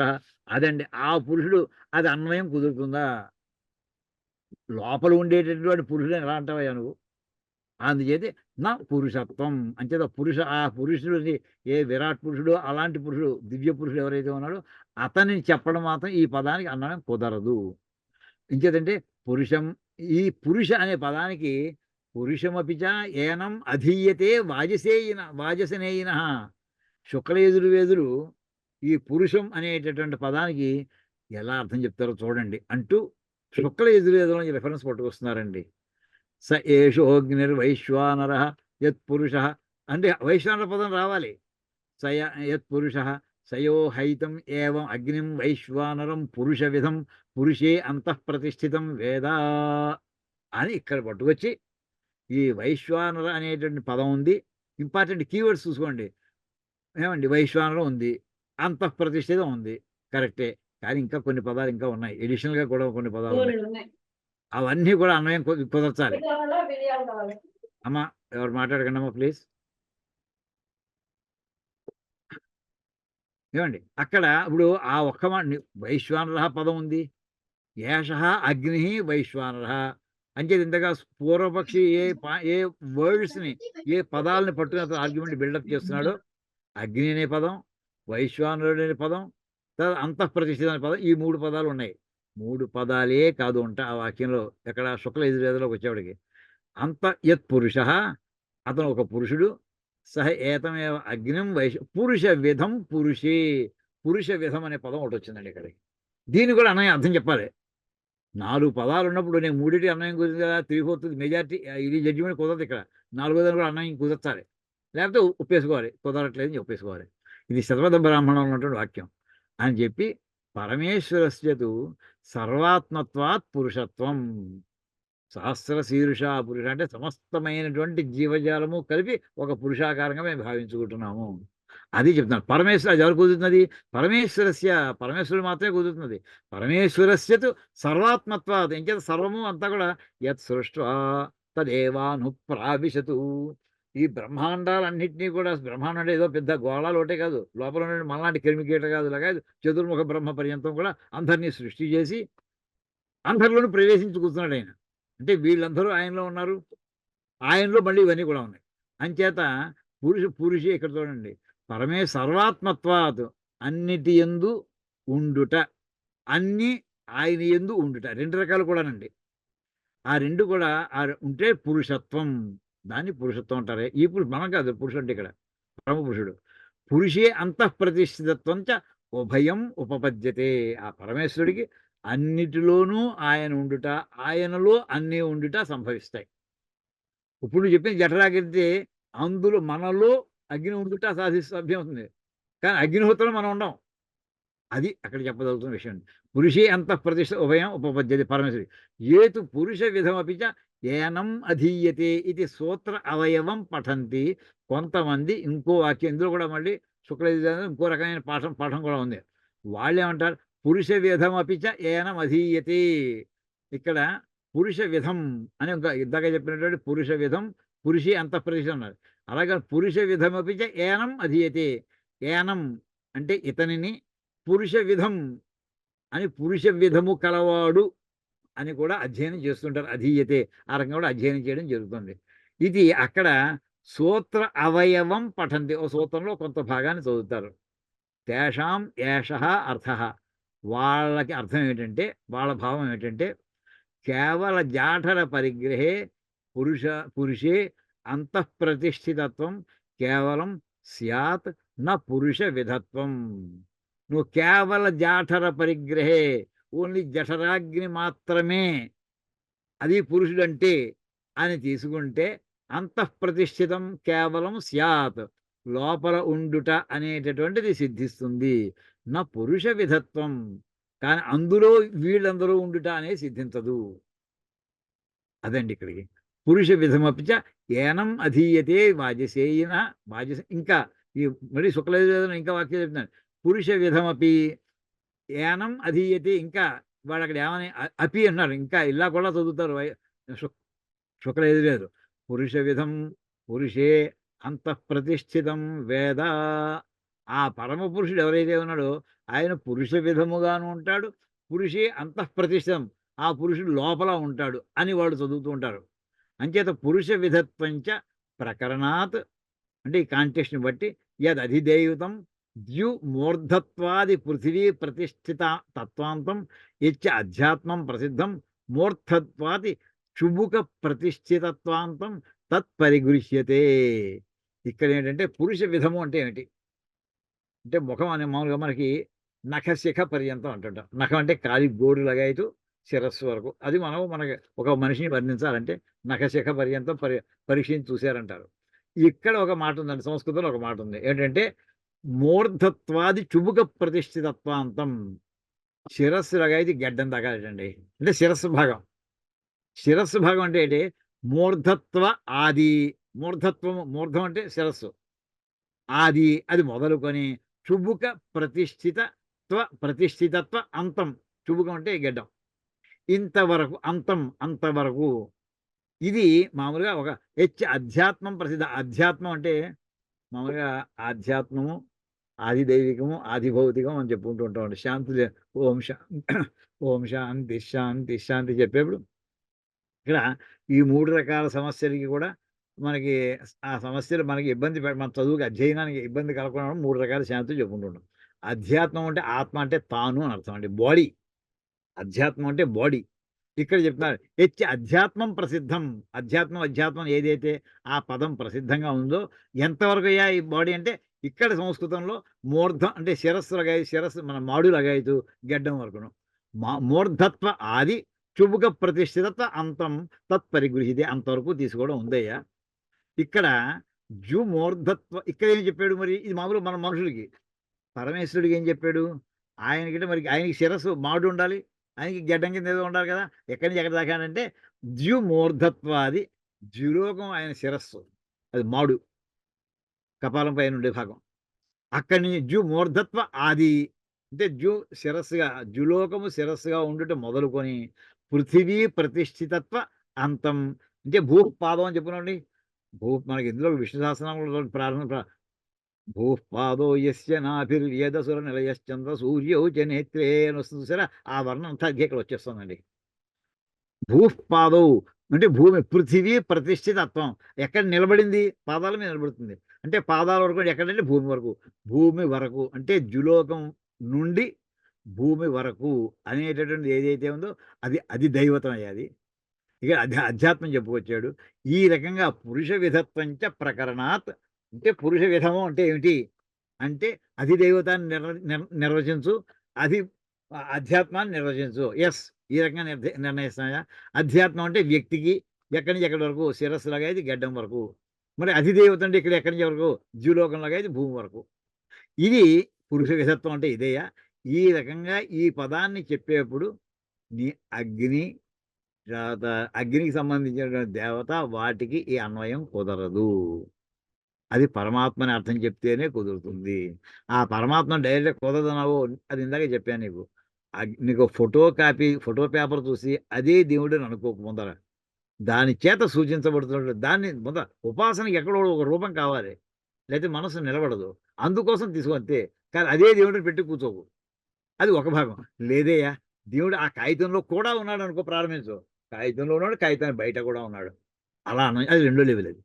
అదండి ఆ పురుషుడు. అది అన్వయం కుదురుతుందా? లోపల ఉండేటటువంటి వాడు పురుషుడు ఎలా అంటావయ్యా నువ్వు? అందుచేత నా పురుషత్వం అంచేత ఆ పురుషుడు ఏ విరాట్ పురుషుడు అలాంటి పురుషుడు దివ్య పురుషుడు ఎవరైతే ఉన్నాడో అతనిని చెప్పడం మాత్రం ఈ పదానికి అనడం కుదరదు. ఇంకేదంటే పురుషం, ఈ పురుష అనే పదానికి పురుషమపిచ ఏనం అధీయతే వాజసనేయిన శుక్లయజుర్వేదులు ఈ పురుషం అనేటటువంటి పదానికి ఎలా అర్థం చెప్తారో చూడండి అంటూ శుక్లయజుర్వేదంలో ఈ రెఫరెన్స్ పట్టుకొస్తున్నారండి. స ఏషోగ్నిర్వైశ్వానర యత్పురుష అంటే వైశ్వానర పదం రావాలి. యత్పురుష సయో హైతం ఏవం అగ్నిం వైశ్వానరం పురుష విధం పురుషే అంతఃప్రతిష్ఠితం వేదా అని ఇక్కడ పట్టుకొచ్చి ఈ వైశ్వానర అనేటువంటి పదం ఉంది. ఇంపార్టెంట్ కీవర్డ్స్ చూసుకోండి. ఏమండి, వైశ్వానరం ఉంది, అంతఃప్రతిష్ఠితం ఉంది, కరెక్టే. కానీ ఇంకా కొన్ని పదాలు ఇంకా ఉన్నాయి, ఎడిషనల్గా కూడా కొన్ని పదాలు ఉన్నాయి. అవన్నీ కూడా అన్వయం కుదర్చాలి. అమ్మా ఎవరు మాట్లాడకండి అమ్మా ప్లీజ్. ఏమండి, అక్కడ ఇప్పుడు ఆ ఒక్క వైశ్వానర పదం ఉంది. ఏష అగ్ని వైశ్వానర అంచేది ఇంతగా పూర్వపక్షి ఏ వర్డ్స్ని ఏ పదాలని పట్టుకుని ఆర్గ్యుమెంట్ బిల్డప్ చేస్తున్నాడో అగ్ని అనే పదం, వైశ్వానరుడు అనే పదం, తర్వాత అంతఃప్రతిష్ఠిత అనే పదం, ఈ 3 పదాలు ఉన్నాయి. 3 పదాలే కాదు ఉంటా ఆ వాక్యంలో. ఎక్కడ శుక్ల యజుర్వేదంలోకి వచ్చేవాడికి యత్ పురుష, అతను ఒక పురుషుడు, సహ ఏతమేవ అగ్నిం పురుష విధం పురుషే, పురుష విధం అనే పదం ఒకటి వచ్చిందండి ఇక్కడికి. దీన్ని కూడా అన్నయ్య అర్థం చెప్పాలి. 4 పదాలు ఉన్నప్పుడు నేను 3టి అన్వయం కుదిరింది కదా, 3/4 మెజారిటీ ఇది జడ్జిమెంట్ కుదరదు. ఇక్కడ 4వ కూడా అన్వయం కుదర్చాలి, లేకపోతే ఒప్పేసుకోవాలి. కుదరట్లేదని ఒప్పేసుకోవాలి. ఇది శతపథ బ్రాహ్మణం ఉన్నటువంటి వాక్యం అని చెప్పి పరమేశ్వరస్యతు సర్వాత్మత్వాత్ పురుషత్వం. సహస్ర శీర్ష పురుష అంటే సమస్తమైనటువంటి జీవజాలము కలిపి ఒక పురుషాకారంగా మేము భావించుకుంటున్నాము. అది చెప్తున్నాను. పరమేశ్వర అది ఎవరు కుదురుతున్నది? పరమేశ్వరుడు మాత్రమే కుదురుతున్నది. పరమేశ్వరస్యతు సర్వాత్మత్వాత్ ఇంకేత సర్వము అంతా కూడా యత్ సృష్ట్వా తదేవాను ప్రావిశతు. ఈ బ్రహ్మాండాలన్నింటినీ కూడా బ్రహ్మాండం అంటే ఏదో పెద్ద గోళాలు ఒకటే కాదు. లోపల ఉండే మనలాంటి క్రిమికీటకాదులాగా చతుర్ముఖ బ్రహ్మ పర్యంతం కూడా అందరిని సృష్టి చేసి అందరిలోనూ ప్రవేశించి కూర్చున్నాడాయన. అంటే వీళ్ళందరూ ఆయనలో ఉన్నారు. ఆయనలో మళ్ళీ ఇవన్నీ కూడా ఉన్నాయి. అంచేత పురుషే ఇక్కడ చూడండి. పరమే సర్వాత్మత్వాత్ అన్నిటి యందు ఉండుట. అన్నీ ఆయన యందు ఉండుట. 2 రకాలు కూడానండి. ఆ 2 కూడా ఉంటే పురుషత్వం. దాన్ని పురుషత్వం అంటారు. ఈ మనం కాదు పురుషుడు అంటే ఇక్కడ. పరమపురుషుడు. పురుషే అంతఃప్రతిష్ఠితత్వం చ ఉభయం ఉపపద్యతే. ఆ పరమేశ్వరుడికి అన్నిటిలోనూ ఆయన ఉండుట, ఆయనలో అన్నీ ఉండుట సంభవిస్తాయి. ఇప్పుడు నువ్వు చెప్పింది జఠరాగ్నితే అందులో మనలో అగ్ని ఉండుట సాధ్యమవుతుంది. కానీ అగ్నిహోత్రంలో మనం ఉండం. అది అక్కడ చెప్పదలుచుకున్న విషయం. పురుషే అంతఃప్రతిష్ఠ ఉభయం ఉపపద్యతే పరమేశ్వరి. ఏతు పురుష విధమపి చ ఏనం అధీయతే ఇది సూత్ర అవయవం పఠంతి. కొంతమంది ఇంకో వాక్యం ఇందులో కూడా మళ్ళీ శుక్లయజుర్వేదంలో ఇంకో రకమైన పాఠం కూడా ఉంది. వాళ్ళేమంటారు పురుష విధమపి చ ఏనం అధీయతే. ఇక్కడ పురుష విధం అని ఇందాక చెప్పినటువంటి పురుష విధం పురుషే అంతఃప్రతిష్ఠ అన్నారు. అలాగే పురుష విధమపి చ ఏనం అధీయతే. ఏనం అంటే ఇతనిని పురుష విధం అని పురుష విధము కలవాడు అని కూడా అధ్యయనం చేస్తుంటారు. అధీయతే ఆ రకంగా కూడా అధ్యయనం చేయడం జరుగుతుంది. ఇది అక్కడ సూత్ర అవయవం పఠంతి. ఓ సూత్రంలో కొంత భాగాన్ని చదువుతారు. తేషాం ఏషః అర్థః. వాళ్ళకి అర్థం ఏంటంటే వాళ్ళ భావం ఏంటంటే కేవల జాఠర పరిగ్రహే పురుషే అంతఃప్రతిష్ఠితత్వం కేవలం స్యాత్ న పురుష విధత్వం. నువ్వు కేవల జాఠర పరిగ్రహే ఓన్లీ జఠరాగ్ని మాత్రమే అది పురుషుడంటే అని తీసుకుంటే అంతఃప్రతిష్ఠితం కేవలం స్యాత్ లోపల ఉండుట అనేటటువంటిది సిద్ధిస్తుంది. నా పురుష విధత్వం కానీ అందులో వీళ్ళందరూ ఉండుట అనేది సిద్ధించదు. అదండి ఇక్కడికి. పురుష విధమపిచ ఏనం అధీయతే వాజసేయిన ఇంకా ఈ మళ్ళీ శుక్లయజుర్వేదంలో ఇంకా వాక్యం చెప్తున్నాను. పురుష విధమపి ఏనం అధీయతే ఇంకా వాడు అక్కడ ఏమని అపి అన్నారు. ఇంకా ఇలా కూడా చదువుతారు శుక్లయజుర్వేదం. పురుష విధం పురుషే అంతఃప్రతిష్ఠితం వేద. ఆ పరమ పురుషుడు ఎవరైతే ఉన్నాడో ఆయన పురుష విధముగాను ఉంటాడు. పురుషే అంతఃప్రతిష్ఠితం ఆ పురుషుడు లోపల ఉంటాడు అని వాళ్ళు చదువుతూ ఉంటారు. అంచేత పురుష విధత్వంచ ప్రకరణాత్ అంటే ఈ కాంటెక్స్ట్ని బట్టి యద్ అధిదేయుతం ద్యుమూర్ధత్వాది పృథివీ ప్రతిష్ఠిత తత్వాంతం యచ్చ అధ్యాత్మం ప్రసిద్ధం మూర్ధత్వాది చుబుక ప్రతిష్ఠితత్వాంతం తత్పరిగృహ్యతే. ఇక్కడ ఏంటంటే పురుష విధము అంటే ఏమిటి అంటే ముఖం అనే మామూలుగా మనకి నఖశిఖ పర్యంతం అంటుంటాం. నఖం అంటే కాలి గోడు లగాయతు శిరస్సు వరకు. అది మనకి ఒక మనిషిని వర్ణించాలంటే నఖశిఖ పర్యంతం పరీక్షించి చూశారంటారు. ఇక్కడ ఒక మాట ఉందండి. సంస్కృతంలో ఒక మాట ఉంది. ఏంటంటే మూర్ధత్వాది చుబుక ప్రతిష్ఠితత్వాంతం. శిరస్సు లగాయతు గెడ్డం తగాలండి. అంటే శిరస్సు భాగం. శిరస్సు భాగం అంటే ఏంటి మూర్ధత్వ ఆది. మూర్ధం అంటే శిరస్సు ఆది అది మొదలుకొని చుబుక ప్రతిష్ఠితత్వ అంతం. చుబుకం అంటే గెడ్డం. ఇంతవరకు అంతవరకు ఇది మామూలుగా ఒక అధ్యాత్మం ప్రసిద్ధ. అధ్యాత్మం అంటే మామూలుగా ఆధ్యాత్మము ఆది దైవికము ఆది భౌతికం అని చెప్పుకుంటూ ఉంటామండి. శాంతి ఓం శాంతి శాంతి శాంతి చెప్పేప్పుడు ఇక్కడ ఈ 3 రకాల సమస్యలకి కూడా మనకి ఆ సమస్యలు మనకి ఇబ్బంది మన చదువుకి అధ్యయనానికి ఇబ్బంది కలగకుండా 3 రకాల శాంతులు చెప్పుకుంటుంటాం. అధ్యాత్మం అంటే ఆత్మ అంటే తాను అని అర్థం అండి. బాడీ. అధ్యాత్మం అంటే బాడీ. ఇక్కడ చెప్తున్నారు అధ్యాత్మం ప్రసిద్ధం. అధ్యాత్మం ఏదైతే ఆ పదం ప్రసిద్ధంగా ఉందో ఎంతవరకు అయ్యా ఈ బాడీ అంటే ఇక్కడ సంస్కృతంలో మూర్ధం అంటే శిరస్సు మన మాడు లగాయతు గెడ్డం వరకును. మూర్ధత్వ ఆది చుబుక ప్రతిష్ఠితత్వ అంతం తత్పరిగృహితే అంతవరకు తీసుకోవడం ఉందయ్యా. ఇక్కడ మూర్ధత్వ ఇక్కడ ఏం చెప్పాడు మరి ఇది మామూలు మన మనుషులకి. పరమేశ్వరుడికి ఏం చెప్పాడు ఆయనకంటే మరి ఆయనకి శిరస్సు మాడు ఉండాలి. ఆయనకి గడ్డం కింద ఏదో ఉండాలి కదా. ఎక్కడి నుంచి ఎక్కడ దాకానంటే ద్యుమూర్ధత్వాది ద్యులోకం ఆయన శిరస్సు అది మాడు కపాలం పైన ఉండే భాగం. అక్కడి నుంచి మూర్ధత్వ ఆది అంటే జులోకము శిరస్సుగా ఉండుట మొదలుకొని పృథివీ ప్రతిష్ఠితత్వ అంతం అంటే భూపాదం అని చెప్పుకోండి. మనకి ఇందులో విష్ణు సహస్రనామంలో ప్రారంభ భూపాదో యస్య నాభిర్యేదసుర నిలయశ్చంద్ర సూర్యౌ చ నేత్రే అని వస్తుంది చూసారా, ఆ వర్ణం అంతా ఇక్కడ వచ్చేస్తుందండి. భూపాదౌ అంటే భూమి, పృథివీ ప్రతిష్ఠితత్వం. ఎక్కడ నిలబడింది? పాదాల మీద నిలబడుతుంది. అంటే పాదాల వరకు అంటే ఎక్కడంటే భూమి వరకు. భూమి వరకు అంటే ద్యులోకం నుండి భూమి వరకు అనేటటువంటిది ఏదైతే ఉందో అది దైవతం అయ్యాది. ఇక అధ్యాత్మం చెప్పుకొచ్చాడు. ఈ రకంగా పురుష విధత్వంచ ప్రకరణాత్, అంటే పురుష విధము అంటే ఏమిటి అంటే అధిదైవతాన్ని నిర్వచించు, అది అధ్యాత్మాన్ని నిర్వచించు. ఎస్, ఈ రకంగా నిర్ణయిస్తాయా. అధ్యాత్మం అంటే వ్యక్తికి ఎక్కడి నుంచి ఎక్కడి వరకు, శిరస్సు లాగా అయితే గడ్డం వరకు. మరి అధిదేవత అంటే ఇక్కడ ఎక్కడి నుంచి వరకు, ద్యులోకం లాగా అయితే భూమి వరకు. ఇది పురుష విధత్వం అంటే ఇదేయా. ఈ రకంగా ఈ పదాన్ని చెప్పేప్పుడు నీ అగ్ని, తర్వాత అగ్నికి సంబంధించినటువంటి దేవత, వాటికి ఈ అన్వయం కుదరదు. అది పరమాత్మని అర్థం చెప్తేనే కుదురుతుంది. ఆ పరమాత్మ డైరెక్ట్ కుదరదన్నావు, అది ఇందాకే చెప్పాను నీకు. నీకు ఫోటో పేపర్ చూసి అదే దేవుడని అనుకోకు ముందర. దాని చేత సూచించబడుతున్నట్టు దాన్ని ముందర ఉపాసనకి ఎక్కడో ఒక రూపం కావాలి. లేకపోతే మనసు నిలబడదు. అందుకోసం తీసుకో అంతే. కానీ అదే దేవుడిని పెట్టి కూర్చోకు. అది ఒక భాగం. లేదయ్యా, దేవుడు ఆ కాగితంలో కూడా ఉన్నాడనుకో, ప్రారంభించు. కాగితంలో ఉన్నాడు, కాగితాన్ని బయట కూడా ఉన్నాడు. అలా అది రెండో లెవెల్ అది.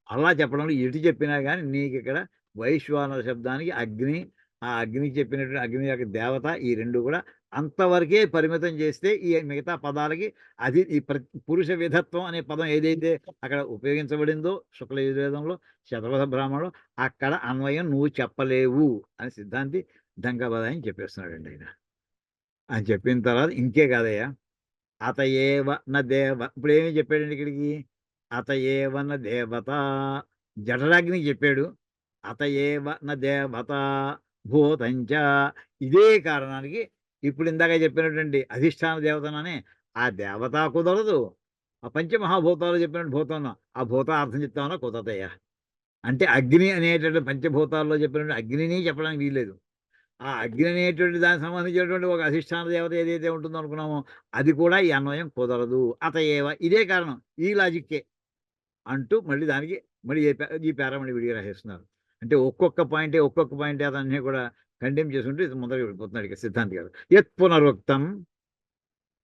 అలా చెప్పడంలో ఎటు చెప్పినా గానీ నీకిక్కడ వైశ్వానర శబ్దానికి అగ్ని, ఆ అగ్నికి చెప్పినటువంటి అగ్ని యొక్క దేవత, ఈ 2 కూడా అంతవరకే పరిమితం చేస్తే ఈ మిగతా పదాలకి అది ఈ పురుష విధత్వం అనే పదం ఏదైతే అక్కడ ఉపయోగించబడిందో శుక్ల యజుర్వేదంలో, శతపథ బ్రాహ్మణంలో, అక్కడ అన్వయం నువ్వు చెప్పలేవు అని సిద్ధాంతి దంగబదాయని చెప్పేస్తున్నాడండి ఆయన. అని చెప్పిన తర్వాత ఇంకే కాదయ్యా, అతయేవ న దేవ, ఇప్పుడేమి చెప్పాడండి ఇక్కడికి, అతయేవ న దేవత, జఠరాగ్నికి చెప్పాడు. అతయేవ న దేవత భూతంచ, ఇదే కారణానికి ఇప్పుడు ఇందాక చెప్పినటువంటి అధిష్టాన దేవతననే ఆ దేవత కుదరదు. ఆ పంచమహాభూతాలు చెప్పినట్టు భూతం, ఆ భూతార్థం చెప్తామన్నా కుదరదయ్యా. అంటే అగ్ని అనేటటువంటి పంచభూతాల్లో చెప్పినటువంటి అగ్నిని చెప్పడానికి వీల్లేదు. ఆ అగ్ని అనేటువంటి దానికి సంబంధించినటువంటి ఒక అధిష్టాన దేవత ఏదైతే ఉంటుందో అనుకున్నామో, అది కూడా ఈ అన్వయం కుదరదు. అతయేవ, ఇదే కారణం, ఈ లాజిక్కే అంటూ మళ్ళీ దానికి మళ్ళీ ఈ పేరా మళ్ళీ విడిగా రాసేస్తున్నారు. అంటే ఒక్కొక్క పాయింటే అతన్ని కూడా కండెమ్ చేసుకుంటూ ముందరకి వెళ్ళిపోతున్నాడు ఇక సిద్ధాంతి గారు. యత్ పునరుక్తం,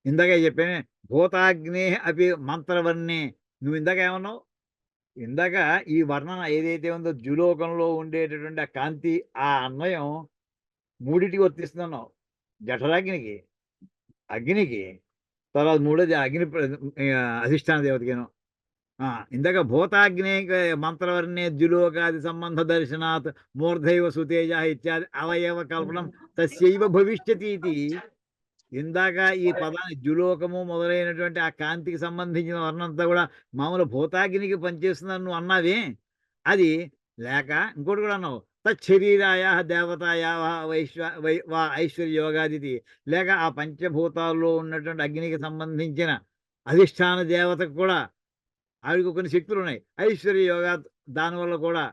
ఇందాక చెప్పానే భూతాగ్నే అపి మంత్రవర్ణే. నువ్వు ఇందాక ఏమన్నావు? ఇందాక ఈ వర్ణన ఏదైతే ఉందో ద్యులోకంలో ఉండేటటువంటి ఆ కాంతి, ఆ అన్వయం మూడిటికి వర్తిస్తుందన్నావు. జఠరాగ్నికి, అగ్నికి, తర్వాత మూడోది అగ్ని అధిష్టాన దేవతకేను. ఇందాక భూతాగ్నే మంత్రవర్ణే ద్యులోకాది సంబంధ దర్శనాత్ మూర్ధైవ సుతేజ ఇత్యాది అవయవ కల్పనం తస్యైవ భవిష్యతి ఇది. ఇందాక ఈ పదాన్ని ద్యులోకము మొదలైనటువంటి ఆ కాంతికి సంబంధించిన వర్ణంతా కూడా మామూలు భూతాగ్నికి పనిచేస్తుందని నువ్వు అన్నావే, అది లేక ఇంకోటి కూడా అన్నావు, తచ్చరీరాయ దేవతాయా వా ఐశ్వర్య యోగాదితి, లేక ఆ పంచభూతాల్లో ఉన్నటువంటి అగ్నికి సంబంధించిన అధిష్టాన దేవతకు కూడా ఆవిడకి కొన్ని శక్తులు ఉన్నాయి. ఐశ్వర్య యోగా, దానివల్ల కూడా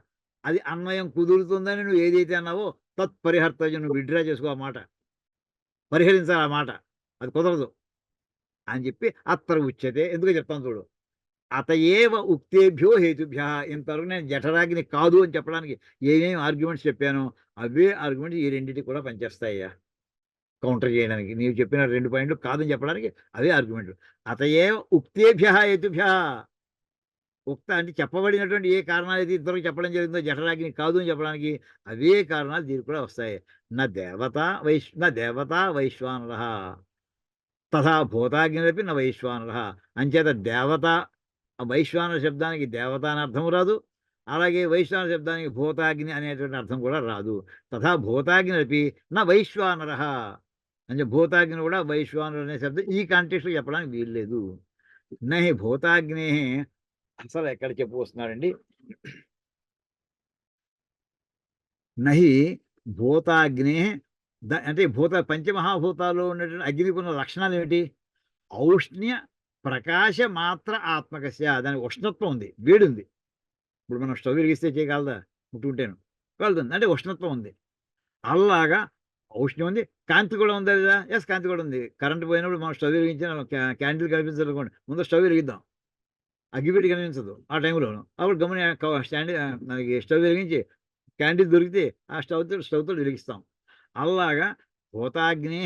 అది అన్వయం కుదురుతుందని నువ్వు ఏదైతే అన్నావో తత్పరిహర్తవ్యం, నువ్వు విడ్డ్రా చేసుకో, ఆ మాట పరిహరించాలి, ఆ మాట అది కుదరదు అని చెప్పి అత్ర ఉచ్యతే. ఎందుకో చెప్తాను చూడు. అతయేవ ఉక్తేభ్యో హేతుభ్య, ఇంతవరకు నేను జఠరాగ్ని కాదు అని చెప్పడానికి ఏమేమి ఆర్గ్యుమెంట్స్ చెప్పానో అవే ఆర్గ్యుమెంట్స్ ఈ రెండింటికి కూడా పనిచేస్తాయ్యా, కౌంటర్ చేయడానికి. నీవు చెప్పిన 2 పాయింట్లు కాదని చెప్పడానికి అవే ఆర్గ్యుమెంట్లు. అతయేవ ఉక్తేభ్య హేతుభ్య, ఉక్త అంటే చెప్పబడినటువంటి ఏ కారణాలు అయితే ఇంతవరకు చెప్పడం జరిగిందో జఠరాగ్ని కాదు అని చెప్పడానికి అవే కారణాలు దీనికి కూడా వస్తాయి. న దేవత వైశ్వానర తథా భూతాగ్నిరపి న వైశ్వానర. అంచేత దేవత, వైశ్వానర శబ్దానికి దేవత అని అర్థం రాదు, అలాగే వైశ్వానర శబ్దానికి భూతాగ్ని అనేటువంటి అర్థం కూడా రాదు. తథా భూతాగ్నిరపి న వైశ్వానర, అంటే భూతాగ్ని కూడా వైశ్వానరు అనే శబ్దం ఈ కాంటెక్స్ట్లో చెప్పడానికి వీల్లేదు. నహి భూతాగ్నే, అసలు ఎక్కడ చెప్పుకొస్తున్నాడండి, నహి భూతాగ్నే అంటే పంచమహాభూతాల్లో ఉన్నటువంటి అగ్నికి ఉన్న లక్షణాలు ఏమిటి? ఔష్ణ్య ప్రకాశ మాత్ర ఆత్మకస్య, దానికి ఉష్ణత్వం ఉంది, వేడి ఉంది. ఇప్పుడు మనం స్టవ్ వెలిగిస్తే చేయగలదా? ముట్టుకుంటేను కలుగుతుంది, అంటే ఉష్ణత్వం ఉంది. అలాగా ఔష్ణ్యం ఉంది, కాంతి కూడా ఉంది కదా. ఎస్, కాంతి కూడా ఉంది. కరెంట్ పోయినప్పుడు మనం స్టవ్ వెలిగించిన క్యాండిల్ కనిపించాలనుకోండి, ముందు స్టవ్ వెలిగిద్దాం, అగ్గిపెట్టి కనిపించదు ఆ టైంలోను. అప్పుడు గమ్మున స్టాండ్ మనకి స్టవ్ వెలిగించి క్యాండిల్ దొరికితే ఆ స్టవ్‌తో వెలిగిస్తాం. అలాగా భూతాగ్నే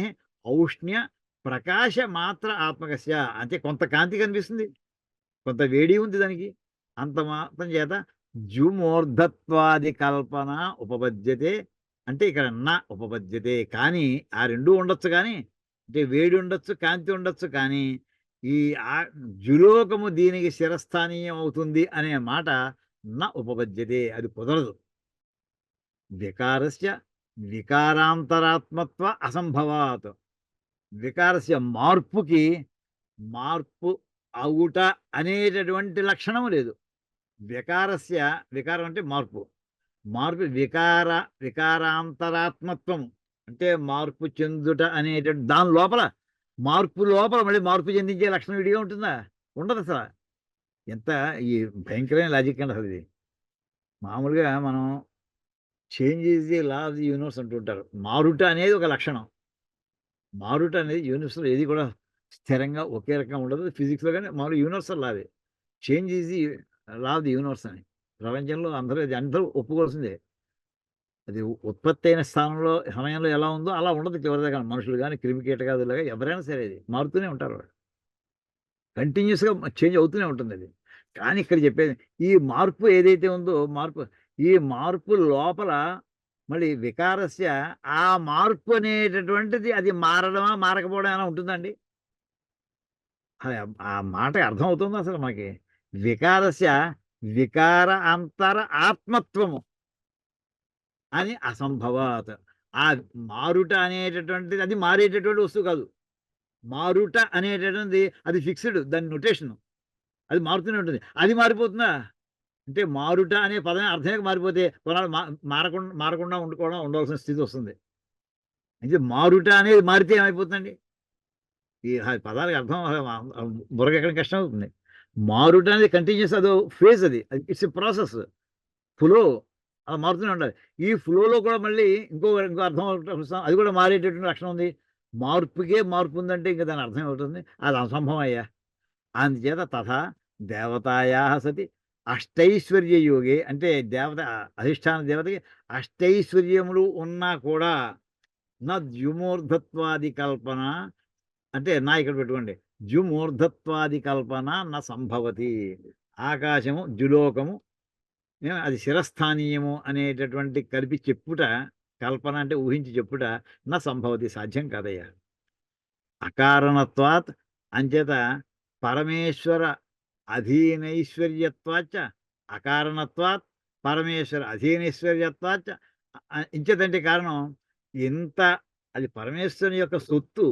ఔష్ణ్య ప్రకాశ మాత్ర ఆత్మకస్య అంటే కొంత కాంతి కనిపిస్తుంది. కొంత వేడి ఉంది దానికి. అంత మాత్రం చేత జుమూర్ధత్వాది కల్పన ఉపపద్యతే. అంటే ఇక్కడ ఉపపద్యతే. కానీ ఆ 2 ఉండొచ్చు గానీ, అంటే వేడి ఉండొచ్చు, కాంతి ఉండొచ్చు కానీ, ఈ జులోకము దీనికి శిరస్థానీయం అవుతుంది అనే మాట ఉపపద్యతే. అది కుదరదు. వికారస్య వికారాంతరాత్మత్వ అసంభవాత్. వికారస్య మార్పు అవుట అనేటటువంటి లక్షణం లేదు. వికారస్య వికారం అంటే మార్పు. వికారాంతరాత్మత్వం అంటే మార్పు చెందుట అనేటువంటి దాని లోపల మార్పు లోపల మళ్ళీ మార్పు చెందించే లక్షణం విడిగా ఉంటుందా? ఉండదసల. ఎంత ఈ భయంకరమైన లాజిక్ అండి అసలిది. మామూలుగా మనం change is the law of the universe అంటుంటారు. మారుట అనేది ఒక లక్షణం. మారుట అనేది యూనివర్స్‌లో ఏది కూడా స్థిరంగా ఒకే రకంగా ఉండదు. ఫిజిక్స్‌లో గాని మామూలుగా యూనివర్సల్ లా అది. Change is the law of the universe అని. ప్రపంచంలో అందరూ ఒప్పుకోవాల్సిందే. అది ఉత్పత్తి అయిన సమయంలో ఎలా ఉందో అలా ఉండదు చివరిదాకా. మనుషులు గాని, క్రిమికీటకాదులు గాని ఎవరైనా సరే అది మారుతూనే ఉంటారు వాళ్ళు. కంటిన్యూయస్‌గా చేంజ్ అవుతూనే ఉంటుందది. కానీ ఇక్కడ చెప్పేది ఈ మార్పు ఏదైతే ఉందో ఈ మార్పు లోపల మళ్ళీ వికారస్య ఆ మార్పు అనేటటువంటిది అది మారడమా? మారకపోవడం ఏమైనా ఉంటుందండి? ఆ మాటకి అర్థం అవుతుందా అసలు మనకి? వికారస్య వికార అంతర ఆత్మత్వము అని అసంభవాత్. ఆ మారుట అనేటటువంటిది అది మారేటటువంటి వస్తువు కాదు. మారుట అనేటటువంటిది అది ఫిక్స్‌డ్ దాని నొటేషను. అది మారుతూనే ఉంటుంది. అది మారిపోతుందా? అంటే మారుట అనే పదం అర్థమే మారిపోతే కొన్నాళ్ళు మారకుండా ఉండవలసిన స్థితి వస్తుంది. అయితే మారుట అనేది మారితే ఏమైపోతుందండి? ఈ పదాలకు అర్థం బుర్రకెక్కడం కష్టం అవుతుంది. మారుట అనేది కంటిన్యూయస్ అదో ఫేజ్ అది. It's a process. ఫ్లో అలా మారుతూనే ఉండాలి. ఈ ఫ్లోలో కూడా మళ్ళీ ఇంకో అర్థం అది కూడా మారేటటువంటి లక్షణం ఉంది. మార్పుకే మార్పు ఉందంటే ఇంక దాని అర్థం ఏమవుతుంది? అది అసంభవం అయ్యా. అందుచేత దేవతాయాः సతి అష్టైశ్వర్య యోగే అంటే అధిష్టాన దేవతకి అష్టైశ్వర్యములు ఉన్నా కూడా ద్యుమూర్ధత్వాది కల్పన అంటే ఇక్కడ పెట్టుకోండి. ద్యుమూర్ధత్వాది కల్పన సంభవతి. ఆకాశము, ద్యులోకము అది శిరస్థానీయము అనేటటువంటి కలిపి చెప్పుట కల్పన అంటే ఊహించి చెప్పుట సంభవతి సాధ్యం కాదయ్యా. అకారణత్వాత్ అంచేత పరమేశ్వర అధీనైశ్వర్యత్వాచ్చ అకారణత్వాత్ పరమేశ్వర అధీనైశ్వర్యత్వాచ్చ ఇంచేతంటే కారణం ఇంత అది పరమేశ్వరుని యొక్క సొత్తు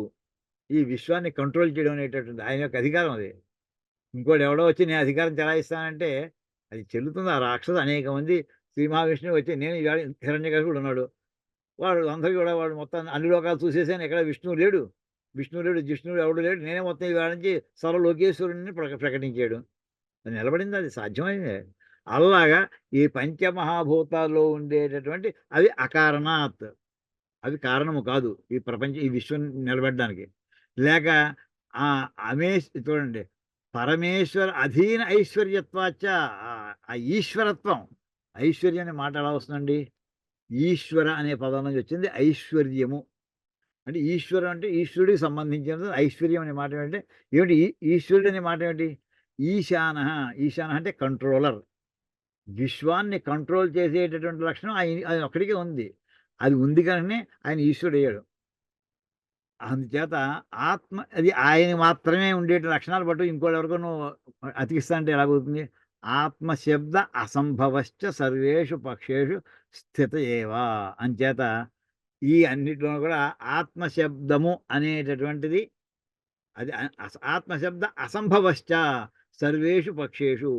ఈ విశ్వాన్ని కంట్రోల్ చేయడం అనేటటువంటి ఆయన యొక్క అధికారం అది. ఇంకోటి ఎవడో వచ్చి నేను అధికారం చెలాయిస్తానంటే అది చెల్లుతుంది. ఆ రాక్షసు అనేక మంది శ్రీ మహావిష్ణువు వచ్చి నేను ఇవాళ హిరణ్యకశిపుడు ఉన్నాడు. వాడు అందరికీ కూడా వాడు మొత్తం అన్ని లోకాలు చూసేసాను. ఎక్కడ విష్ణువు లేడు. విష్ణువు లేడు, జిష్ణువు ఎవడు లేడు. నేనే మొత్తం ఇవాళ నుంచి సర్వలోకేశ్వరుడిని ప్రకటించాడు. అది నిలబడింది. అది సాధ్యమైందే. అలాగా ఈ పంచమహాభూతాల్లో ఉండేటటువంటి అవి అకారణాత్. అవి కారణము కాదు. ఈ విశ్వం నిలబెట్టడానికి. లేక చూడండి పరమేశ్వర అధీన ఐశ్వర్యత్వాచ్చ ఆ ఈశ్వరత్వం. ఐశ్వర్యం అనే మాట ఎలా వస్తుందండి? ఈశ్వర అనే పదం నుంచి వచ్చింది ఐశ్వర్యము. అంటే ఈశ్వరం అంటే ఈశ్వరుడికి సంబంధించినది. ఐశ్వర్యం అనే మాట ఏమిటంటే ఏమిటి? ఈశ్వరుడు అనే మాట ఏమిటి? ఈశానః. ఈశానః అంటే కంట్రోలర్. విశ్వాన్ని కంట్రోల్ చేసేటటువంటి లక్షణం ఆయన ఒక్కడికే ఉంది. అది ఉంది కనుకనే ఆయన ఈశ్వరుడయ్యాడు. అందుచేత అది ఆయన మాత్రమే ఉండేటి లక్షణాలు బట్టి ఇంకోళ్ళెవరికో నువ్వు అతికిస్తా అంటే ఎలాగవుతుంది? ఆత్మశబ్ద అసంభవశ్చ సర్వేషు పక్షేషు స్థిత ఏవ. అంచేత ఈ అన్నిటిలోనూ కూడా ఆత్మశబ్దము అనేటటువంటిది అది ఆత్మశబ్ద అసంభవశ్చ సర్వేషు పక్షేషు.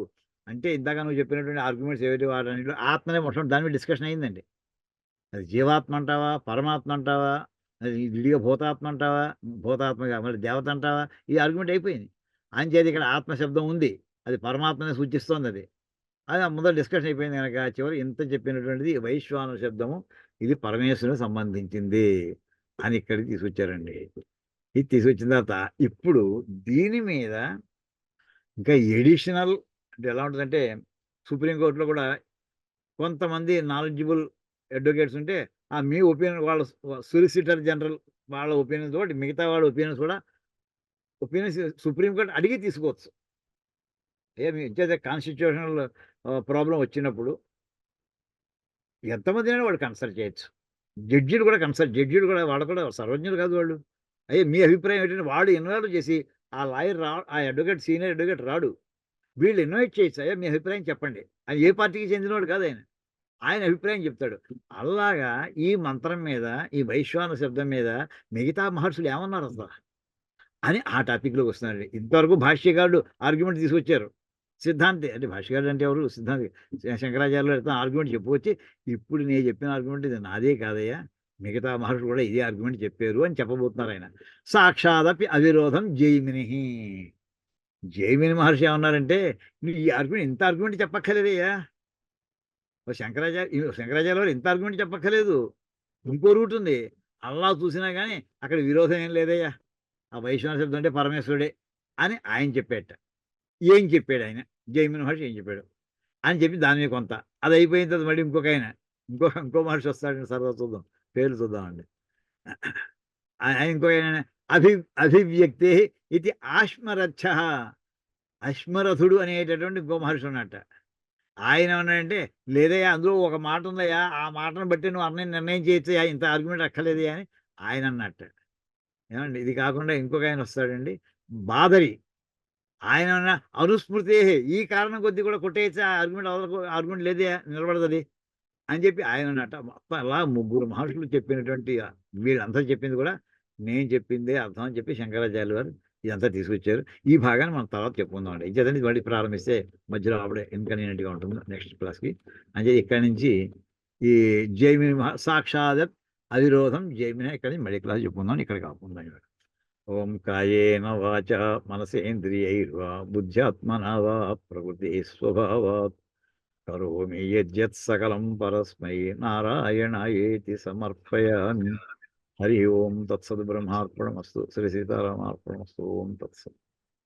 అంటే ఇందాక నువ్వు చెప్పినటువంటి ఆర్గ్యుమెంట్స్ ఏవైతే వాటన్నిటిలో ఆత్మనే మొత్తం దాని మీద డిస్కషన్ అయిందండి. అది జీవాత్మ అంటావా? పరమాత్మ అంటావా? అది విడిగా భూతాత్మ అంటావా? భూతాత్మగా మళ్ళీ దేవత అంటావా? ఈ ఆర్గ్యుమెంట్ అయిపోయింది. అంచేత ఇక్కడ ఆత్మశబ్దం ఉంది. అది పరమాత్మనే సూచిస్తోంది అది. అది ముందర డిస్కషన్ అయిపోయింది గనక చివరి ఇంత చెప్పినటువంటిది వైశ్వానర శబ్దము ఇది పరమేశ్వరునికి సంబంధించింది అని ఇక్కడికి తీసుకొచ్చారండి. ఇది తీసుకొచ్చిన తర్వాత ఇప్పుడు దీని మీద ఇంకా ఎడిషనల్ అంటే ఎలా ఉంటుందంటే సుప్రీంకోర్టులో కూడా కొంతమంది నాలెడ్జిబుల్ అడ్వకేట్స్ ఉంటే మీ ఒపీనియన్ వాళ్ళ సొలిసిటర్ జనరల్ వాళ్ళ ఒపీనియన్స్ తోటి మిగతా వాళ్ళ ఒపీనియన్స్ కూడా ఒపీనియన్స్ సుప్రీంకోర్టు అడిగి తీసుకోవచ్చు. ఏమి కాన్స్టిట్యూషనల్ ప్రాబ్లం వచ్చినప్పుడు ఎంతమందినైనా వాడు కన్సల్ట్ చేయొచ్చు. జడ్జీలు కూడా వాళ్ళు కూడా సర్వజ్ఞులు కాదు వాళ్ళు. అయ్యే మీ అభిప్రాయం ఏంటంటే వాడు ఇన్వాల్వ్ చేసి ఆ అడ్వకేట్ సీనియర్ అడ్వకేట్ రాడు. వీళ్ళు ఇన్వైట్ చేయొచ్చు. అయ్యా మీ అభిప్రాయం చెప్పండి. ఆయన ఏ పార్టీకి చెందినవాడు కాదు ఆయన. ఆయన అభిప్రాయం చెప్తాడు. అలాగా ఈ మంత్రం మీద, ఈ వైశ్వాన శబ్దం మీద మిగతా మహర్షులు ఏమన్నారు అసల? అని ఆ టాపిక్‌లోకి వస్తున్నారండి. ఇంతవరకు భాష్యకారుడు ఆర్గ్యుమెంట్ తీసుకొచ్చారు. సిద్ధాంతి అంటే భాష్యకారుడు అంటే ఎవరు? సిద్ధాంతి. శంకరాచార్యులు ఆర్గ్యుమెంట్ చెప్పుకొచ్చి, ఇప్పుడు నేను చెప్పిన ఆర్గ్యుమెంట్ ఇది నాదే కాదయ్యా! మిగతా మహర్షులు కూడా ఇదే ఆర్గ్యుమెంట్ చెప్పారు అని చెప్పబోతున్నారాయన. సాక్షాదపి అవిరోధం జైమినిః. జైమిని మహర్షి ఏమన్నారంటే, "నువ్వు ఈ ఆర్గ్యుమెంట్ ఇంత ఆర్గ్యుమెంట్ చెప్పక్కర్లేదయ్యా! శంకరాచార్య వారు ఇంత ఆర్గ్యుమెంట్ చెప్పక్కర్లేదు. ఇంకో రూట్ ఉంది. అల్లా చూసినా గాని అక్కడ విరోధం ఏం లేదయ్యా! ఆ వైశ్వాన శబ్దం అంటే పరమేశ్వరుడే" అని ఆయన చెప్పేట. ఏం చెప్పాడు ఆయన? జైమిని మహర్షి ఏం చెప్పాడు? అని చెప్పి దాని మీద కొంత. అది అయిపోయిన తర్వాత మళ్ళీ ఇంకొకాయన, ఇంకో మహర్షి వస్తాడండి తర్వాత చూద్దాం. పేర్లు చూద్దామండి. ఆయన ఇంకొకాయన అభి అభివ్యక్తే ఇది ఆశ్మరథః. అశ్మరథుడు అనేటటువంటి ఇంకో మహర్షి ఉన్నట్ట. ఆయన ఏమన్నాడంటే, లేదయ్యా అందులో ఒక మాట ఉందయ్యా, ఆ మాటను బట్టి నువ్వు నిర్ణయం చేయొచ్చయ్యా, ఇంత ఆర్గ్యుమెంట్ అక్కర్లేదయ్యా అని ఆయన అన్నట్ట. ఏమండి ఇది కాకుండా ఇంకొకాయన వస్తాడండి బాదరి. ఆయనేమన్నా అనుస్మృతే ఈ కారణం కొద్దీ కూడా కొట్టేయచ్చా ఆర్గ్యుమెంట్ లేదయ్యా నిలబడదది అని చెప్పి ఆయన అన్నట్ట. మొత్తం అలా ముగ్గురు మహర్షులు చెప్పినటువంటి వీళ్ళంతా చెప్పింది కూడా నేను చెప్పిందే అర్థం అని చెప్పి శంకరాచార్యులు వారు ఇదంతా తీసుకొచ్చారు. ఈ భాగాన్ని మనం తర్వాత చెప్పుకుందామండి. ఇంకేదండి మళ్ళీ ప్రారంభిస్తే మధ్యలో అప్పుడే ఇన్కన్వీనియంట్‌గా ఉంటుంది నెక్స్ట్ క్లాస్‌కి. అంటే ఇక్కడి నుంచి ఈ జైమిని సాక్షాత్ అవిరోధం జైమిని ఇక్కడి నుంచి మళ్ళీ క్లాస్ చెప్పుకుందాం. ఇక్కడికి ఆపుకుందాం ఇవాళ. ఓం కాయేన వాచా మనసేంద్రియైర్వా బుద్ధ్యాత్మనా వా ప్రకృతి స్వభావాత్ కరోమి యద్యత్ సకలం పరస్మై నారాయణాయేతి సమర్పయామి. హరి ఓం తత్సద్ బ్రహ్మార్పణమస్తు శ్రీ సీతారామార్పణమస్తు ఓం తత్సత్.